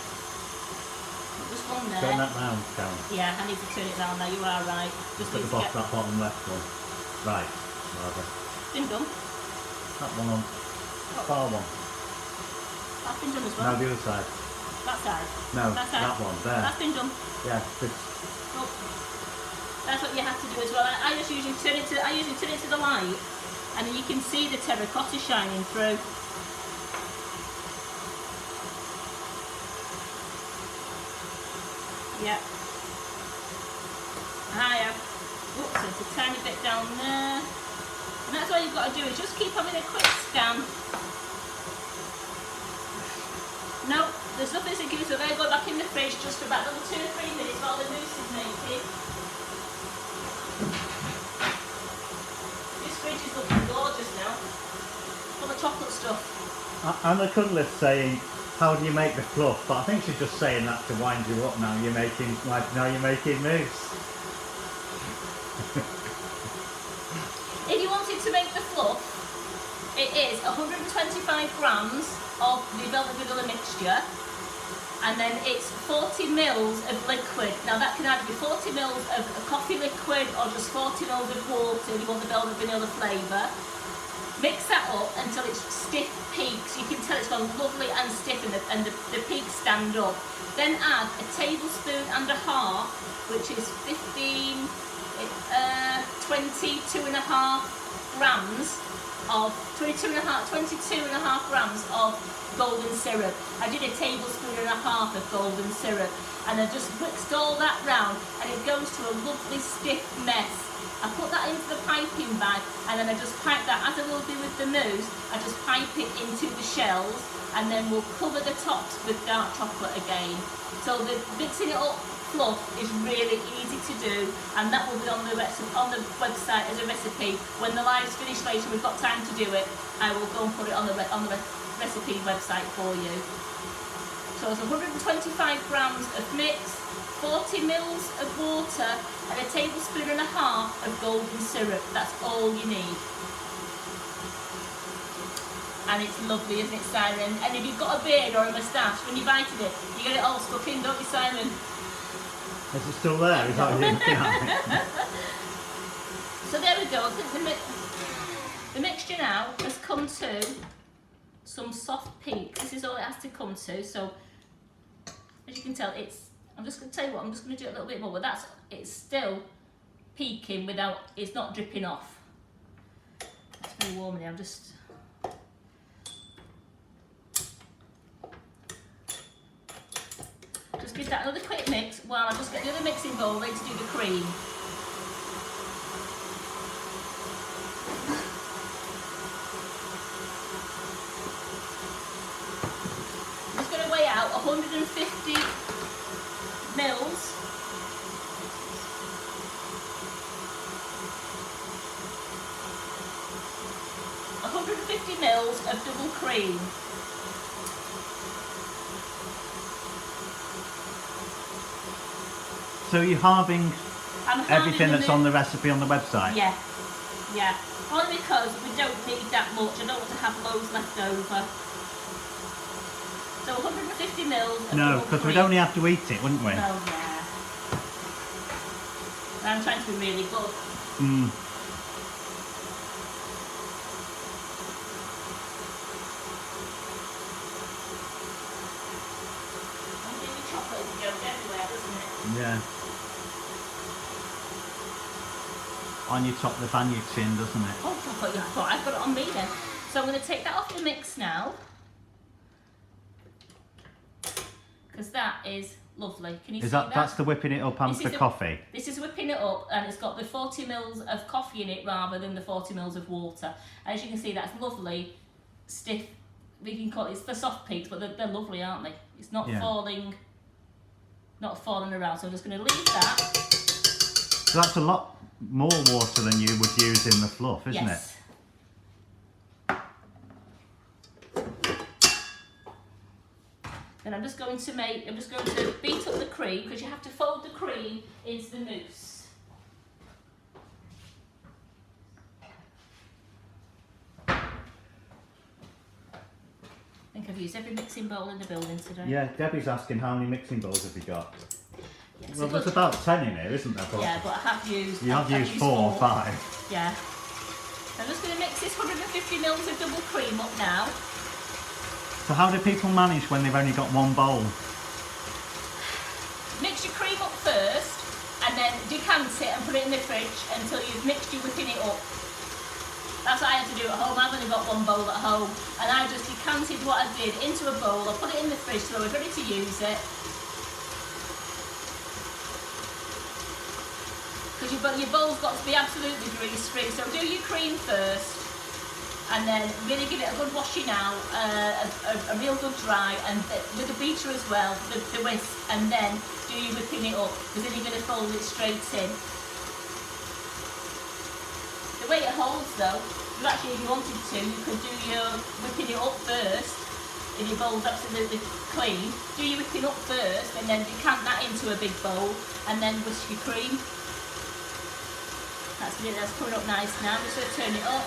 Just one there. Turn that round, Karen. Yeah, I need to turn it round now, you are right. Just At need the to bottom, that bottom left one. Right, rather. Been done. That one on. Far one. That's been done as well. No, the other side. That side. No, that side. that one, there. That's been done. Yeah, good. Oh. That's what you have to do as well. I just usually turn it to the light, and then you can see the terracotta shining through. Yeah. Oops, there's a tiny bit down there. And that's all you've got to do is just keep having a quick scan. No, there's nothing secure, so they'll go back in the fridge just for about another 2 or 3 minutes while the mousse is making. This fridge is looking gorgeous now. Full of chocolate stuff. Anna Cunliffe saying, how do you make the fluff? But I think she's just saying that to wind you up now. You're making mousse. If you wanted to make the fluff, it is 125 grams of the velvet vanilla mixture, and then it's 40 mils of liquid. Now that can either be 40 mils of coffee liquid or just 40 mils of water if you want the velvet vanilla flavour. Mix that up until it's stiff peaks. You can tell it's gone lovely and stiff, and the peaks stand up. Then add a tablespoon and a half, which is 22 and a half grams of 22 and a half grams of golden syrup. I did a tablespoon and a half of golden syrup, and I just whisked all that round, and it goes to a lovely stiff mess. I put that into the piping bag, and then I just pipe that, as I will do with the mousse, I just pipe it into the shells, and then we'll cover the tops with dark chocolate again. So the mixing it up fluff is really easy to do, and that will be on the website as a recipe. When the live's finished later, we've got time to do it, I will go and put it on the recipe website for you. So it's 125 grams of mix, 40 mils of water, and a tablespoon and a half of golden syrup. That's all you need. And it's lovely, isn't it, Simon? And if you've got a beard or a moustache, when you're biting it, you get it all stuck in, don't you, Simon? Is it still there? Is that what you're looking at? So there we go. I think the mixture now has come to some soft peaks. This is all it has to come to. So as you can tell, I'm just going to tell you what, I'm just going to do it a little bit more, but it's still peaking without, it's not dripping off. It's very warm in here, I'm just... Just give that another quick mix while I just get the other mixing bowl ready to do the cream. I'm just going to weigh out 150 mils. Mils of double cream. So you're halving everything that's on the recipe on the website? Yeah, yeah. Only because we don't need that much. I don't want to have loads left over. So 150 mils of No, double because cream. we'd only have to eat it, wouldn't we? Oh yeah. I'm trying to be really good. Mm. Chocolate goes everywhere, doesn't it? Yeah. On your top lip and your chin, doesn't it? Oh, chocolate, yeah, I've got it on me then. So I'm going to take that off the mix now. Because that is lovely. Can you see that? That's the whipping it up and the coffee? This is whipping it up, and it's got the 40 mils of coffee in it rather than the 40 mils of water. As you can see, that's lovely, stiff. We can call it, it's the soft peaks, but they're lovely, aren't they? It's not falling around. So I'm just going to leave that. So that's a lot more water than you would use in the fluff, isn't it? Then I'm just going to beat up the cream, because you have to fold the cream into the mousse. I think I've used every mixing bowl in the building today. Yeah, Debbie's asking how many mixing bowls have you got? Yeah, well, there's about 10 in here, isn't there? Yeah, but I have used... You have used 4 or 5. Yeah. I'm just going to mix this 150 mils of double cream up now. So how do people manage when they've only got 1 bowl? Mix your cream up first, and then decant it and put it in the fridge until you've mixed your whipping it up. That's what I had to do at home. I've only got 1 bowl at home, and I just decanted what I did into a bowl. I put it in the fridge so I was ready to use it. Because your bowl's got to be absolutely grease-free, so do your cream first. And then really give it a good washing out, a real good dry, and with the beater as well, the whisk, and then do your whipping it up, because then you're going to fold it straight in. The way it holds though, you actually, if you wanted to, you could do your whipping it up first, if your bowl's absolutely clean, do your whipping up first, and then decant that into a big bowl, and then whisk your cream. That's coming up nice now. I'm just going to turn it up.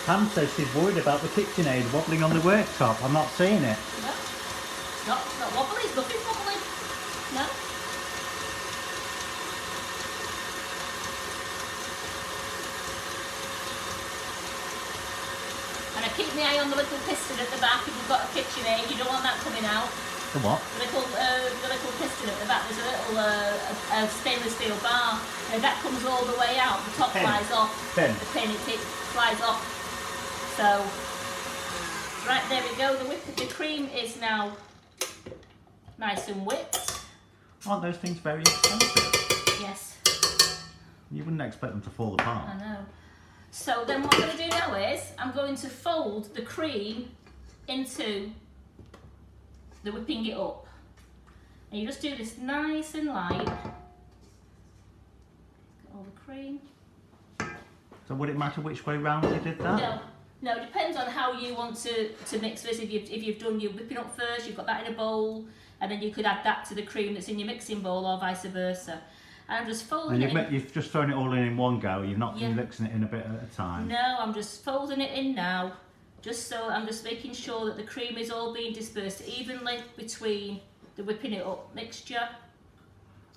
Pam says she's worried about the KitchenAid wobbling on the worktop. I'm not seeing it. No, it's not wobbly, it's nothing wobbly. No. And I keep my eye on the little piston at the back if you've got a KitchenAid, you don't want that coming out. The what? The little piston at the back, there's a little stainless steel bar, and if that comes all the way out, the top flies off. Pin. The pin, it flies off. So, right, there we go, the cream is now nice and whipped. Aren't those things very expensive? Yes. You wouldn't expect them to fall apart. I know. So then what I'm going to do now is, I'm going to fold the cream into the whipping it up. And you just do this nice and light. Get all the cream. So would it matter which way round you did that? No, it depends on how you want to mix this. If you've done your whipping up first, you've got that in a bowl, and then you could add that to the cream that's in your mixing bowl, or vice versa. And I'm just folding and you've just thrown it all in one go. You're not mixing it in a bit at a time. No, I'm just folding it in now. Just so I'm just making sure that the cream is all being dispersed evenly between the whipping it up mixture.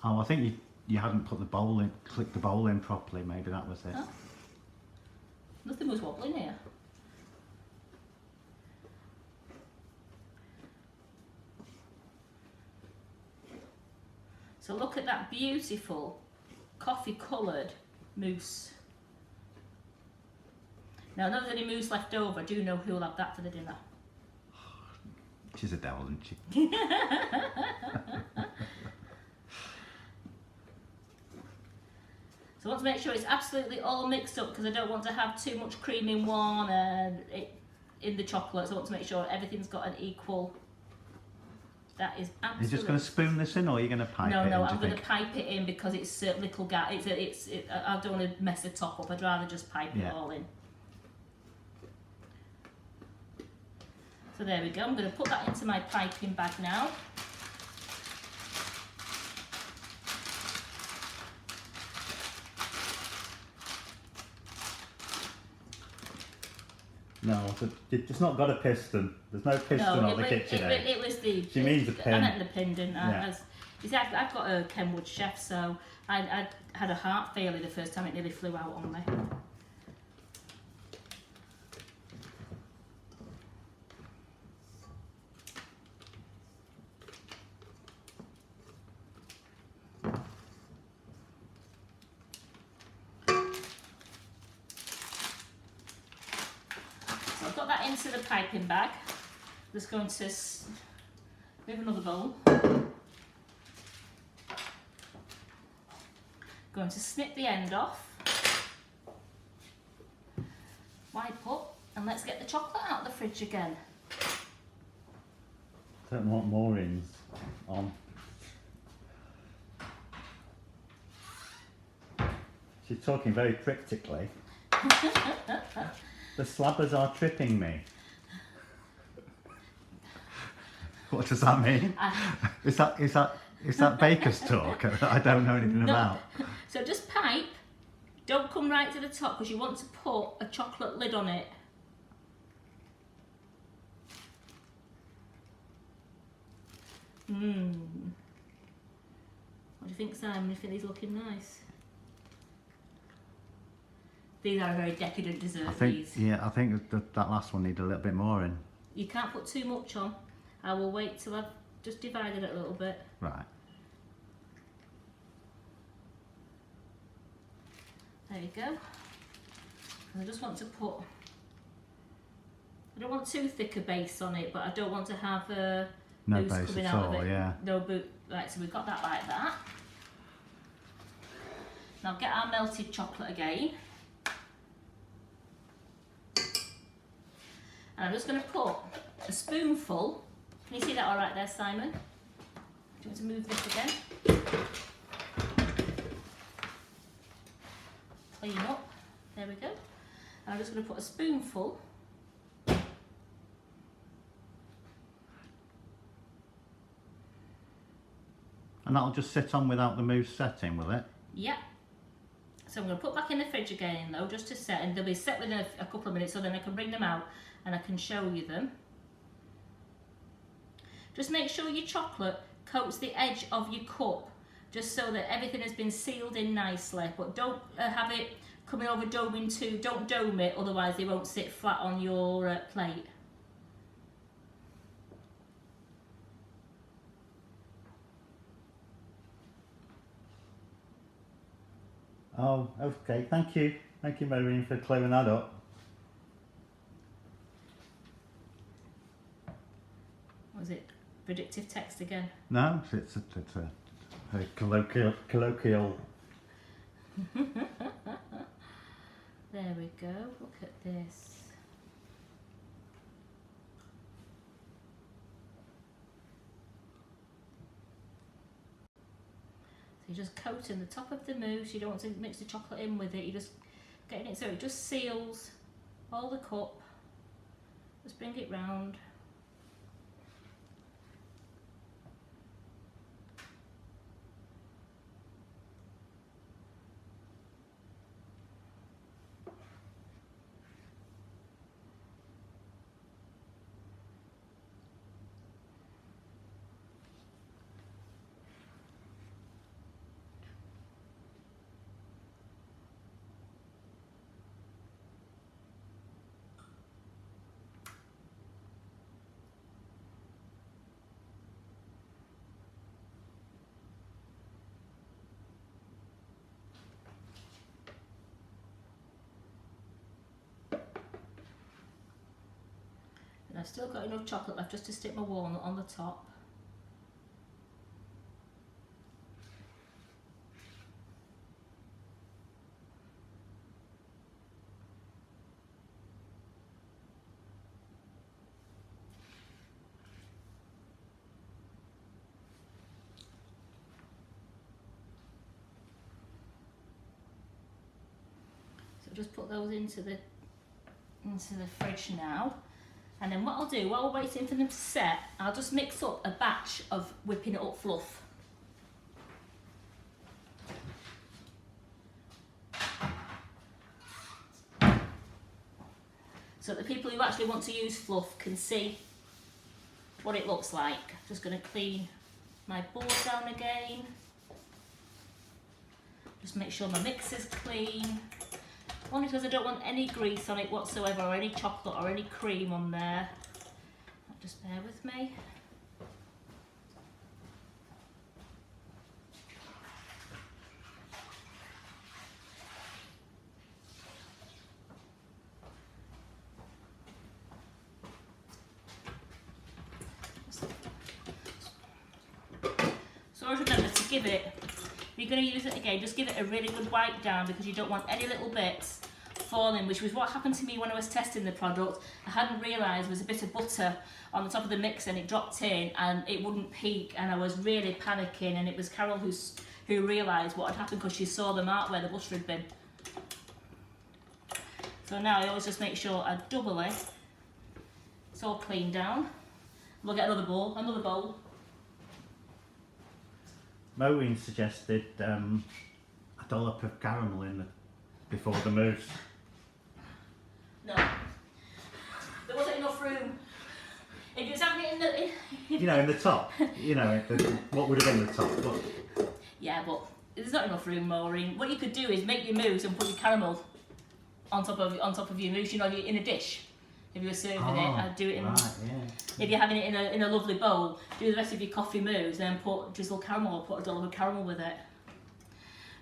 Oh, I think you hadn't put the bowl in, clicked the bowl in properly. Maybe that was it. Oh. Nothing was wobbling here. So look at that beautiful coffee coloured mousse. Now, if there's any mousse left over, I do know who'll have that for the dinner. She's a devil, isn't she? So I want to make sure it's absolutely all mixed up, because I don't want to have too much cream in one and it in the chocolate, so I want to make sure everything's got an equal. That is absolutely. You're just going to spoon this in, or are you going to pipe it in? No, I'm going to pipe it in because it's a little gap. I don't want to mess the top up. I'd rather just pipe it all in. So there we go. I'm going to put that into my piping bag now. No, it's not got a piston. There's no piston on the KitchenAid. It was the. She means a pin. I meant the pin, didn't I? Yeah. You see, I've got a Kenwood chef, so I had a heart failure the first time it nearly flew out on me. I've got that into the piping bag. Just going to move another bowl. Going to snip the end off. Wipe up, and let's get the chocolate out of the fridge again. Don't want Maureen's on. She's talking very cryptically. The slabbers are tripping me. What does that mean? Is that baker's talk that I don't know anything about? So just pipe. Don't come right to the top because you want to put a chocolate lid on it. What do you think, Simon? Do you think these are looking nice? These are a very decadent dessert. I think that last one needed a little bit more in. You can't put too much on. I will wait till I've just divided it a little bit. Right. There you go. I just want to put. I don't want too thick a base on it, but I don't want to have no base base coming at out all. of it. Yeah. No boot. Right, so we've got that like that. Now get our melted chocolate again. And I'm just going to put a spoonful. Can you see that all right there, Simon? Do you want to move this again? Clean up. There we go. And I'm just going to put a spoonful. And that'll just sit on without the mousse setting, will it? Yep. So I'm going to put back in the fridge again though, just to set, and they'll be set within a couple of minutes, so then I can bring them out and I can show you them. Just make sure your chocolate coats the edge of your cup, just so that everything has been sealed in nicely, but don't have it coming over doming too, don't dome it, otherwise they won't sit flat on your plate. Oh, okay. Thank you, Maureen, for clearing that up. Was it predictive text again? No, it's a colloquial. There we go. Look at this. So you're just coating the top of the mousse. You don't want to mix the chocolate in with it. You're just getting it so it just seals all the cup. Just bring it round. And I've still got enough chocolate left just to stick my walnut on the top. So just put those into the fridge now. And then what I'll do, while we're waiting for them to set, I'll just mix up a batch of whipping it up fluff. So that the people who actually want to use fluff can see what it looks like. Just going to clean my board down again. Just make sure my mix is clean. Only because I don't want any grease on it whatsoever, or any chocolate or any cream on there. Just bear with me. So always remember to give it, if you're going to use it again, just give it a really good wipe down, because you don't want any little bits falling, which was what happened to me when I was testing the product. I hadn't realised there was a bit of butter on the top of the mix and it dropped in and it wouldn't peak, and I was really panicking, and it was Carol who realised what had happened, because she saw the mark where the butter had been. So now I always just make sure I double it. It's all cleaned down. We'll get another bowl. Moeen suggested a dollop of caramel in before the mousse. No, there wasn't enough room. If you was having it in the... You know, in the top. You know, what would have been the top. But... Yeah, but there's not enough room, Maureen. What you could do is make your mousse and put your caramel on top of your mousse, you know, in a dish. If you were serving it, I'd do it in... Right, yeah. If you're having it in a lovely bowl, do the rest of your coffee mousse, then drizzle caramel, or put a dollop of caramel with it.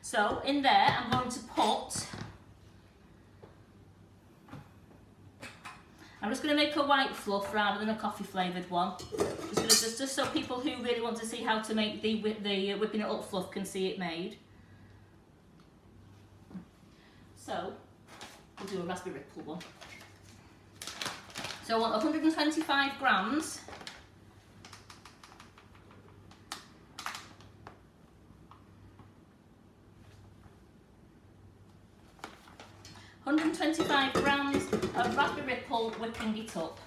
So in there, I'm going to put... I'm just going to make a white fluff rather than a coffee flavoured one. Just so people who really want to see how to make the whipping it up fluff can see it made. So we'll do a raspberry ripple one. So I want 125 grams . 125 grams of raspberry ripple, whipping it up.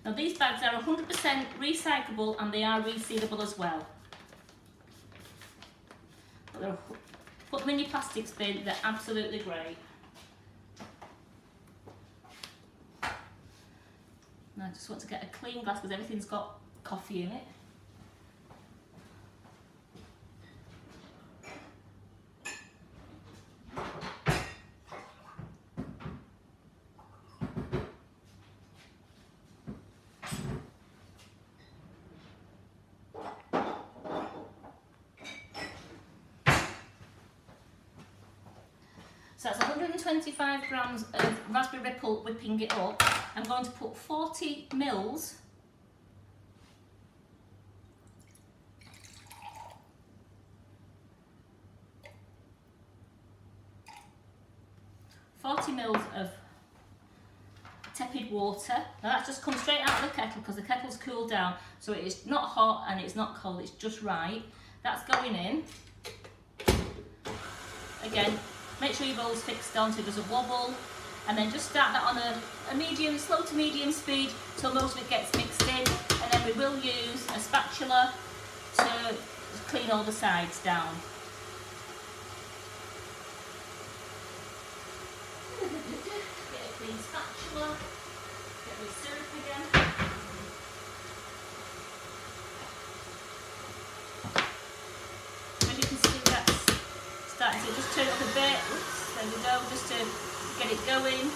Now these bags are 100% recyclable and they are resealable as well. Put them in your plastics bin, they're absolutely great. Now I just want to get a clean glass because everything's got coffee in it. So that's 125 grams of raspberry ripple, whipping it up. I'm going to put 40 mils . 40 mils of tepid water. Now that's just come straight out of the kettle because the kettle's cooled down, so it's not hot and it's not cold, it's just right. That's going in. Again, make sure your bowl's fixed on so it doesn't wobble, and then just start that on a medium, slow to medium speed till most of it gets mixed in, and then we will use a spatula to clean all the sides down. Get a clean spatula, get my syrup again. As you can see, that's starting to just turn it up a bit. Oops, there we go, just to get it going.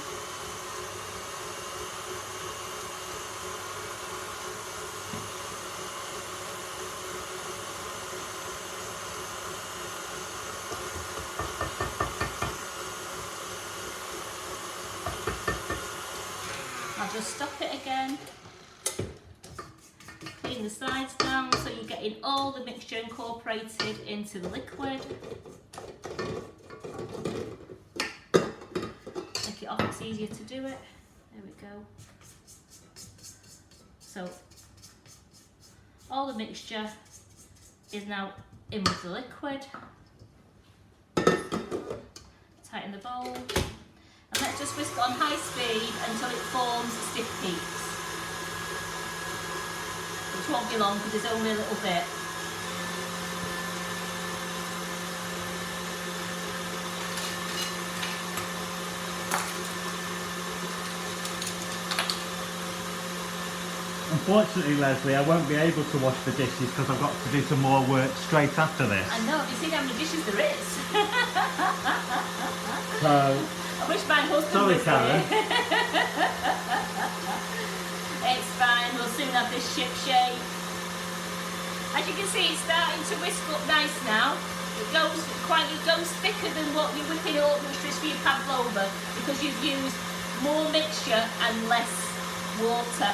I'll just stop it again. Clean the sides down so you're getting all the mixture incorporated into the liquid. Take it off, it's easier to do it. There we go. So all the mixture is now in with the liquid. Tap tighten the bowl. And let's just whisk it on high speed until it forms stiff peaks. Which won't be long because there's only a little bit. Unfortunately, Leslie, I won't be able to wash the dishes because I've got to do some more work straight after this. I know, have you seen how many dishes there is? So, I wish my husband sorry, was Karen. here. It's fine, we'll soon have this ship shape. As you can see, it's starting to whisk up nice now. It goes thicker than what you're whipping up, which is for your pavlova, because you've used more mixture and less water.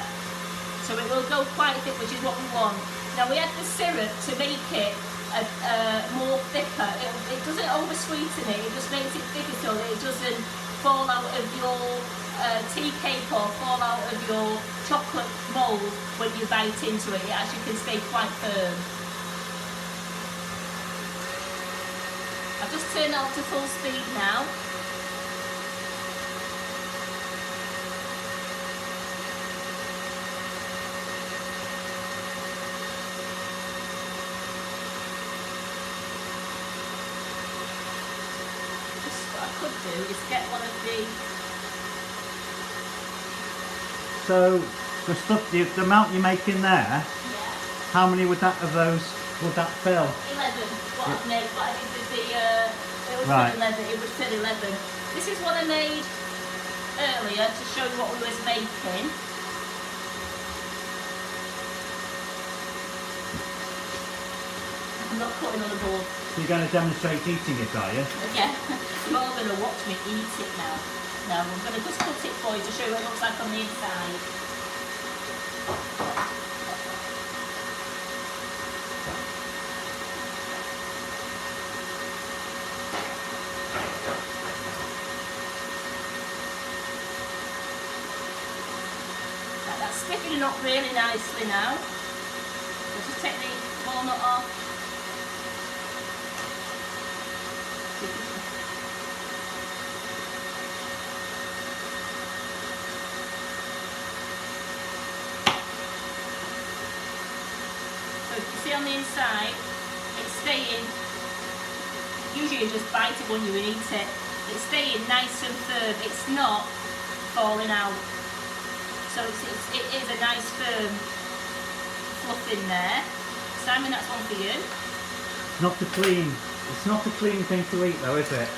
So it will go quite thick, which is what we want. Now we add the syrup to make it more thicker. It doesn't over sweeten it, it just makes it thicker so that it doesn't fall out of your tea cake or fall out of your chocolate mould when you bite into it. It actually can stay quite firm. I've just turned it up to full speed now. Do is get one of the... So, the stuff, the amount you're making there, Yeah. how many would that of those would that fill? 11. What I've made, what I did with the, it would Right. fill 11. It would fill 11. This is what I made earlier to show you what we was making. I'm not cutting on the board. So you're going to demonstrate eating it, are you? Yeah, you're all going to watch me eat it now. No, I'm going to just cut it for you to show you what it looks like on the inside. Right, that's stiffening up really nicely now. We'll just take the walnut off. So you see on the inside, it's staying, usually you just bite it when you eat it, it's staying nice and firm, it's not falling out. So it is a nice firm fluff in there. Simon, that's one for you. It's not a clean thing to eat though, is it?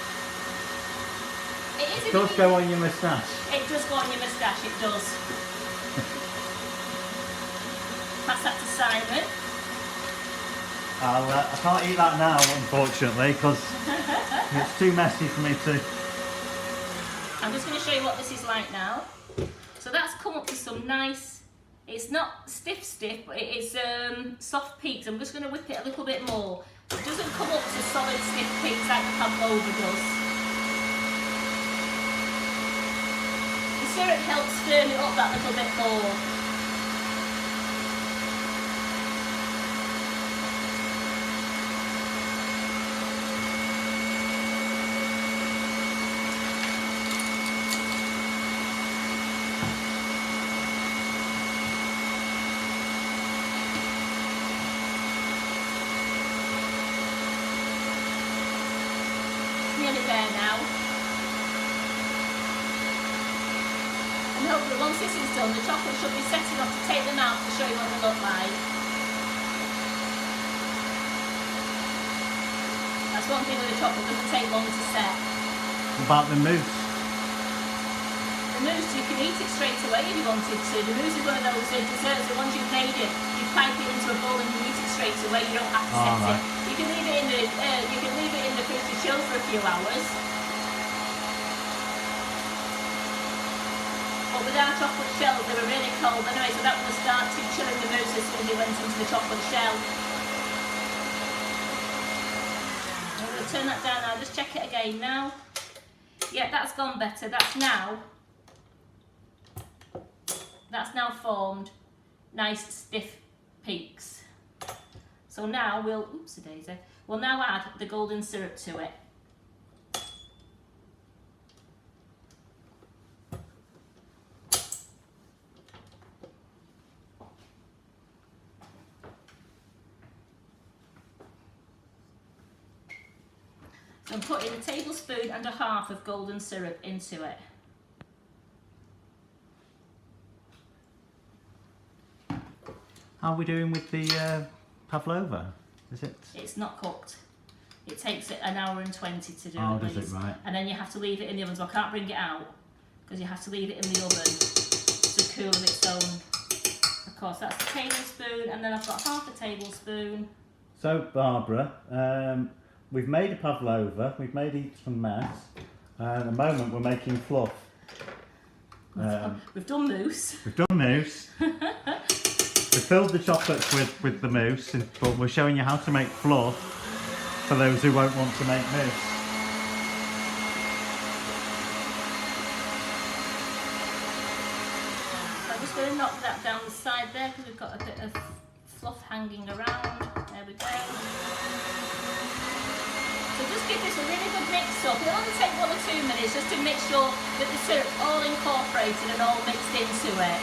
It is. It does go on your moustache. It does go on your moustache, it does. Pass that to Simon. I can't eat that now, unfortunately, because it's too messy for me to... I'm just going to show you what this is like now. So that's come up to some nice, it's not stiff, but it is soft peaks. I'm just going to whip it a little bit more. It doesn't come up to solid stiff peaks like the pavlova does. The syrup helps firm it up that little bit more. Nearly there now. And hopefully once this is done, the chocolate should be set enough to take them out to show you what they look like. That's one thing with the chocolate, it doesn't take long to set. About the mousse. The mousse, you can eat it straight away if you wanted to. The mousse is one of those desserts that once you've made it, you pipe it into a bowl and you eat it straight away. You don't have to set right. it. You can leave it in the fridge to chill for a few hours. But with our chocolate shells, they were really cold anyway, so that would have started chilling the mousse as soon as it went into the chocolate shell. I'm going to turn that down now. Just check it again now. Yeah, that's gone better. That's now formed nice stiff peaks. So now we'll now add the golden syrup to it. So I'm putting a tablespoon and a half of golden syrup into it. How are we doing with the pavlova? Is it? It's not cooked. It takes an hour and 20 to do Oh, it. does it, right? And then you have to leave it in the oven. So I can't bring it out because you have to leave it in the oven to cool on its own. Of course, that's a tablespoon, and then I've got half a tablespoon. So, Barbara, we've made a pavlova, we've made some mess. At the moment, we're making fluff. We've done mousse. We've done mousse. We filled the chocolates with the mousse, but we're showing you how to make fluff for those who won't want to make mousse. I'm just going to knock that down the side there because we've got a bit of fluff hanging around. There we go. So just give this a really good mix up. It'll only take 1 or 2 minutes just to make sure that the syrup's all incorporated and all mixed into it.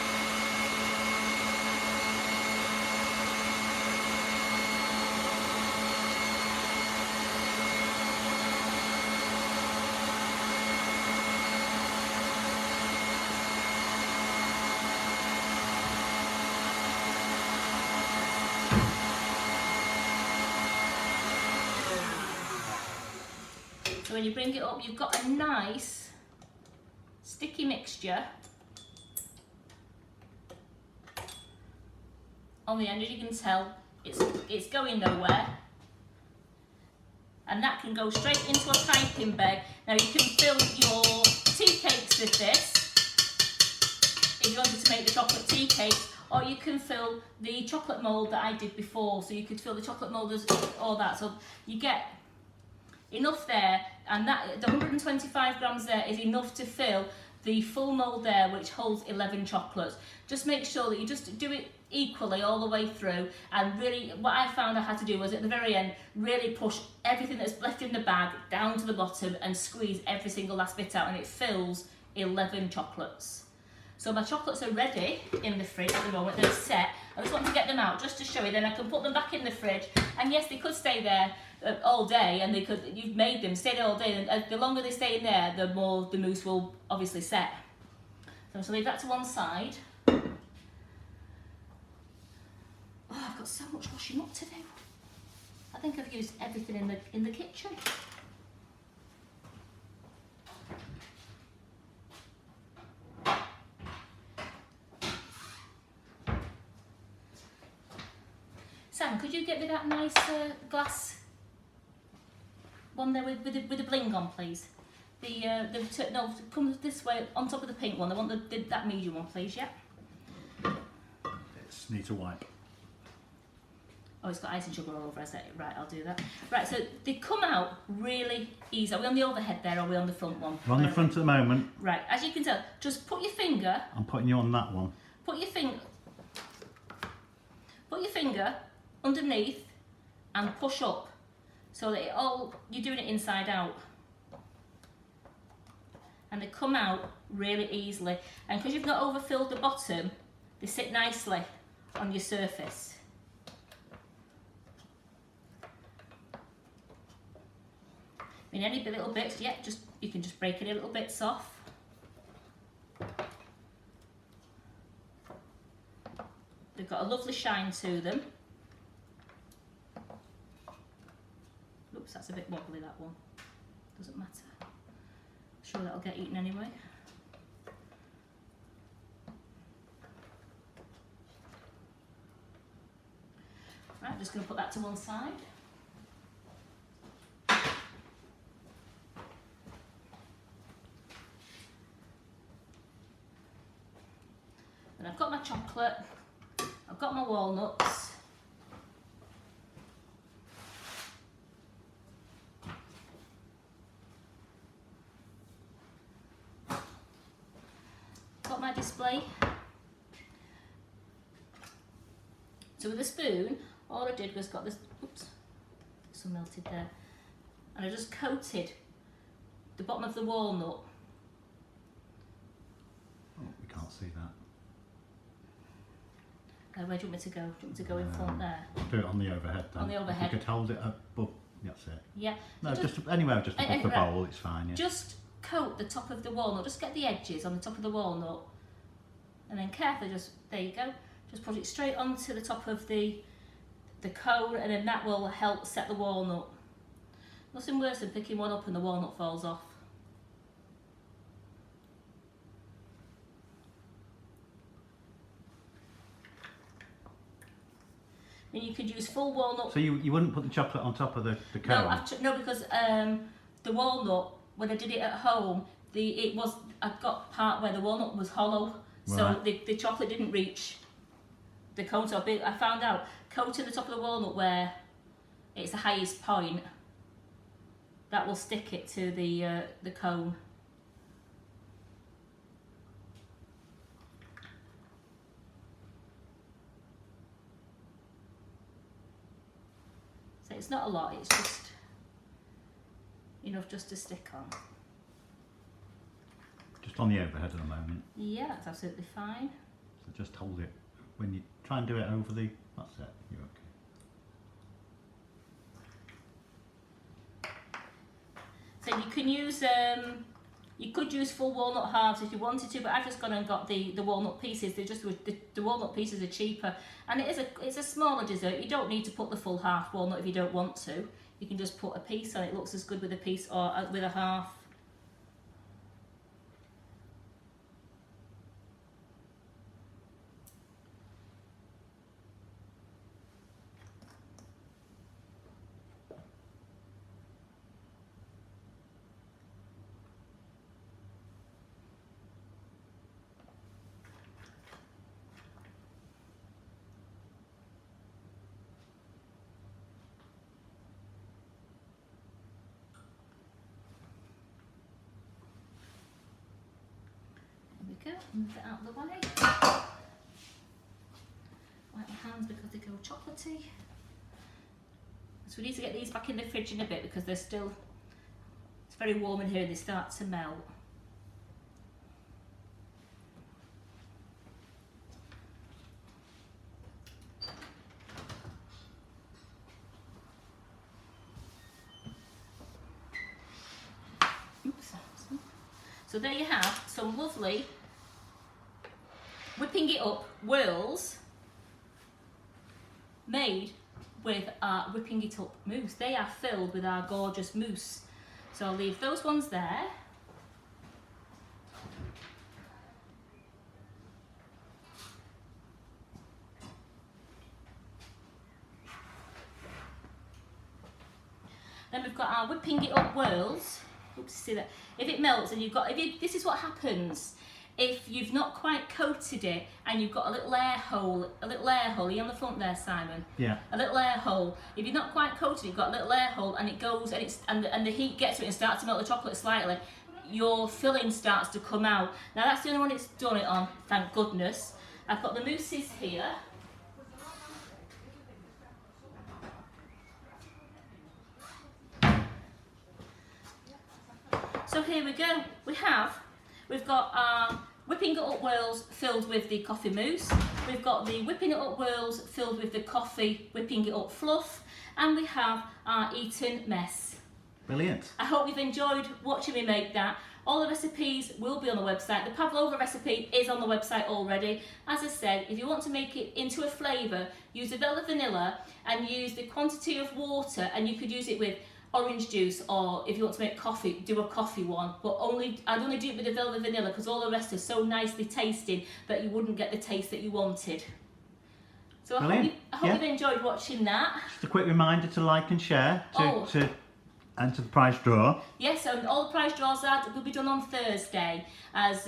So when you bring it up, you've got a nice sticky mixture on the end. As you can tell, it's going nowhere, and that can go straight into a piping bag. Now you can fill your tea cakes with this if you wanted to make the chocolate tea cakes, or you can fill the chocolate mould that I did before. So you could fill the chocolate mould as all that. So you get enough there, and that the 125 grams there is enough to fill the full mould there, which holds 11 chocolates. Just make sure that you just do it equally all the way through, and really what I found I had to do was at the very end really push everything that's left in the bag down to the bottom and squeeze every single last bit out, and it fills 11 chocolates. So my chocolates are ready in the fridge at the moment, they're set. I just want to get them out just to show you, then I can put them back in the fridge, and yes, they could stay there all day, and they could, you've made them stay there all day, and the longer they stay in there, the more the mousse will obviously set. So I'm just going to leave that to one side. Oh, I've got so much washing up to do. I think I've used everything in the kitchen. Sam, could you get me that nice glass one there with the bling on, please? No, come this way on top of the pink one. I want that medium one, please. Yeah. It needs a wipe. Oh, it's got ice and sugar all over. I said, right, I'll do that. Right, so they come out really easy. Are we on the overhead there, or are we on the front one? We're on the front at the moment. Right, as you can tell, just put your finger. I'm putting you on that one. Put your finger underneath and push up, so that you're doing it inside out, and they come out really easily. And because you've not overfilled the bottom, they sit nicely on your surface. I mean, any little bits, yeah, you can just break it in little bits off. They've got a lovely shine to them. Oops, that's a bit wobbly, that one. Doesn't matter. I'm sure that'll get eaten anyway. Right, I'm just going to put that to one side. And I've got my chocolate, I've got my walnuts. Got my display. So with a spoon, all I did was got this, oops, some melted there, and I just coated the bottom of the walnut. Oh, we can't see that. Where do you want me to go? Do you want me to go in front there? Do it on the overhead then. On the overhead. If you could hold it That's it. Yeah. No, So just anywhere, just above the right. bowl, it's fine. Yeah. Just coat the top of the walnut. Just get the edges on the top of the walnut, and then carefully just, there you go. Just put it straight onto the top of the cone, and then that will help set the walnut. Nothing worse than picking one up and the walnut falls off. And you could use full walnut. So you wouldn't put the chocolate on top of the cone? No, because the walnut, when I did it at home, I got part where the walnut was hollow, so Right. the chocolate didn't reach the cone. So I found out coating the top of the walnut where it's the highest point, that will stick it to the cone. So it's not a lot, it's just enough just to stick on. Just on the overhead at the moment. Yeah, that's absolutely fine. So just hold it. When you try and do it over the, that's it, you're okay. So you can use, you could use full walnut halves if you wanted to, but I've just gone and got the walnut pieces. They're just the walnut pieces are cheaper, and it's a smaller dessert. You don't need to put the full half walnut if you don't want to. You can just put a piece on. It looks as good with a piece or with a half. Go, move it out of the way. Wipe my hands because they go chocolatey. So we need to get these back in the fridge in a bit because it's very warm in here and they start to melt. Oops. So there you have some lovely whipping it up whirls made with our whipping it up mousse. They are filled with our gorgeous mousse. So I'll leave those ones there. Then we've got our whipping it up whirls. Oops, see that? If it melts and this is what happens if you've not quite coated it and you've got a little air hole. Are you on the front there, Simon? Yeah. A little air hole. If you've not quite coated it, you've got a little air hole and it goes and the heat gets to it and starts to melt the chocolate slightly. Your filling starts to come out. Now that's the only one it's done it on, thank goodness. I've got the mousses here. So here we go. We've got our whipping it up whirls filled with the coffee mousse. We've got the whipping it up whirls filled with the coffee whipping it up fluff. And we have our Eaton mess. Brilliant. I hope you've enjoyed watching me make that. All the recipes will be on the website. The Pavlova recipe is on the website already. As I said, if you want to make it into a flavour, use the velvet vanilla and use the quantity of water, and you could use it with orange juice, or if you want to make coffee, do a coffee one. But I'd only do it with the velvet vanilla because all the rest is so nicely tasting that you wouldn't get the taste that you wanted. So I hope you've enjoyed watching that. Just a quick reminder to like and share to enter the prize draw. Yes, and all the prize draws will be done on Thursday, as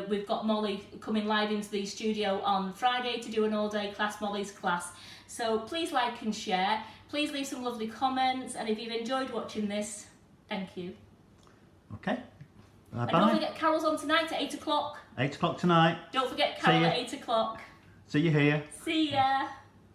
we've got Molly coming live into the studio on Friday to do an all-day class, Molly's class. So please like and share. Please leave some lovely comments, and if you've enjoyed watching this, thank you. Okay. Bye-bye. And don't forget Carol's on tonight at 8 o'clock. 8 o'clock tonight. Don't forget Carol at 8 o'clock. See you here. See ya.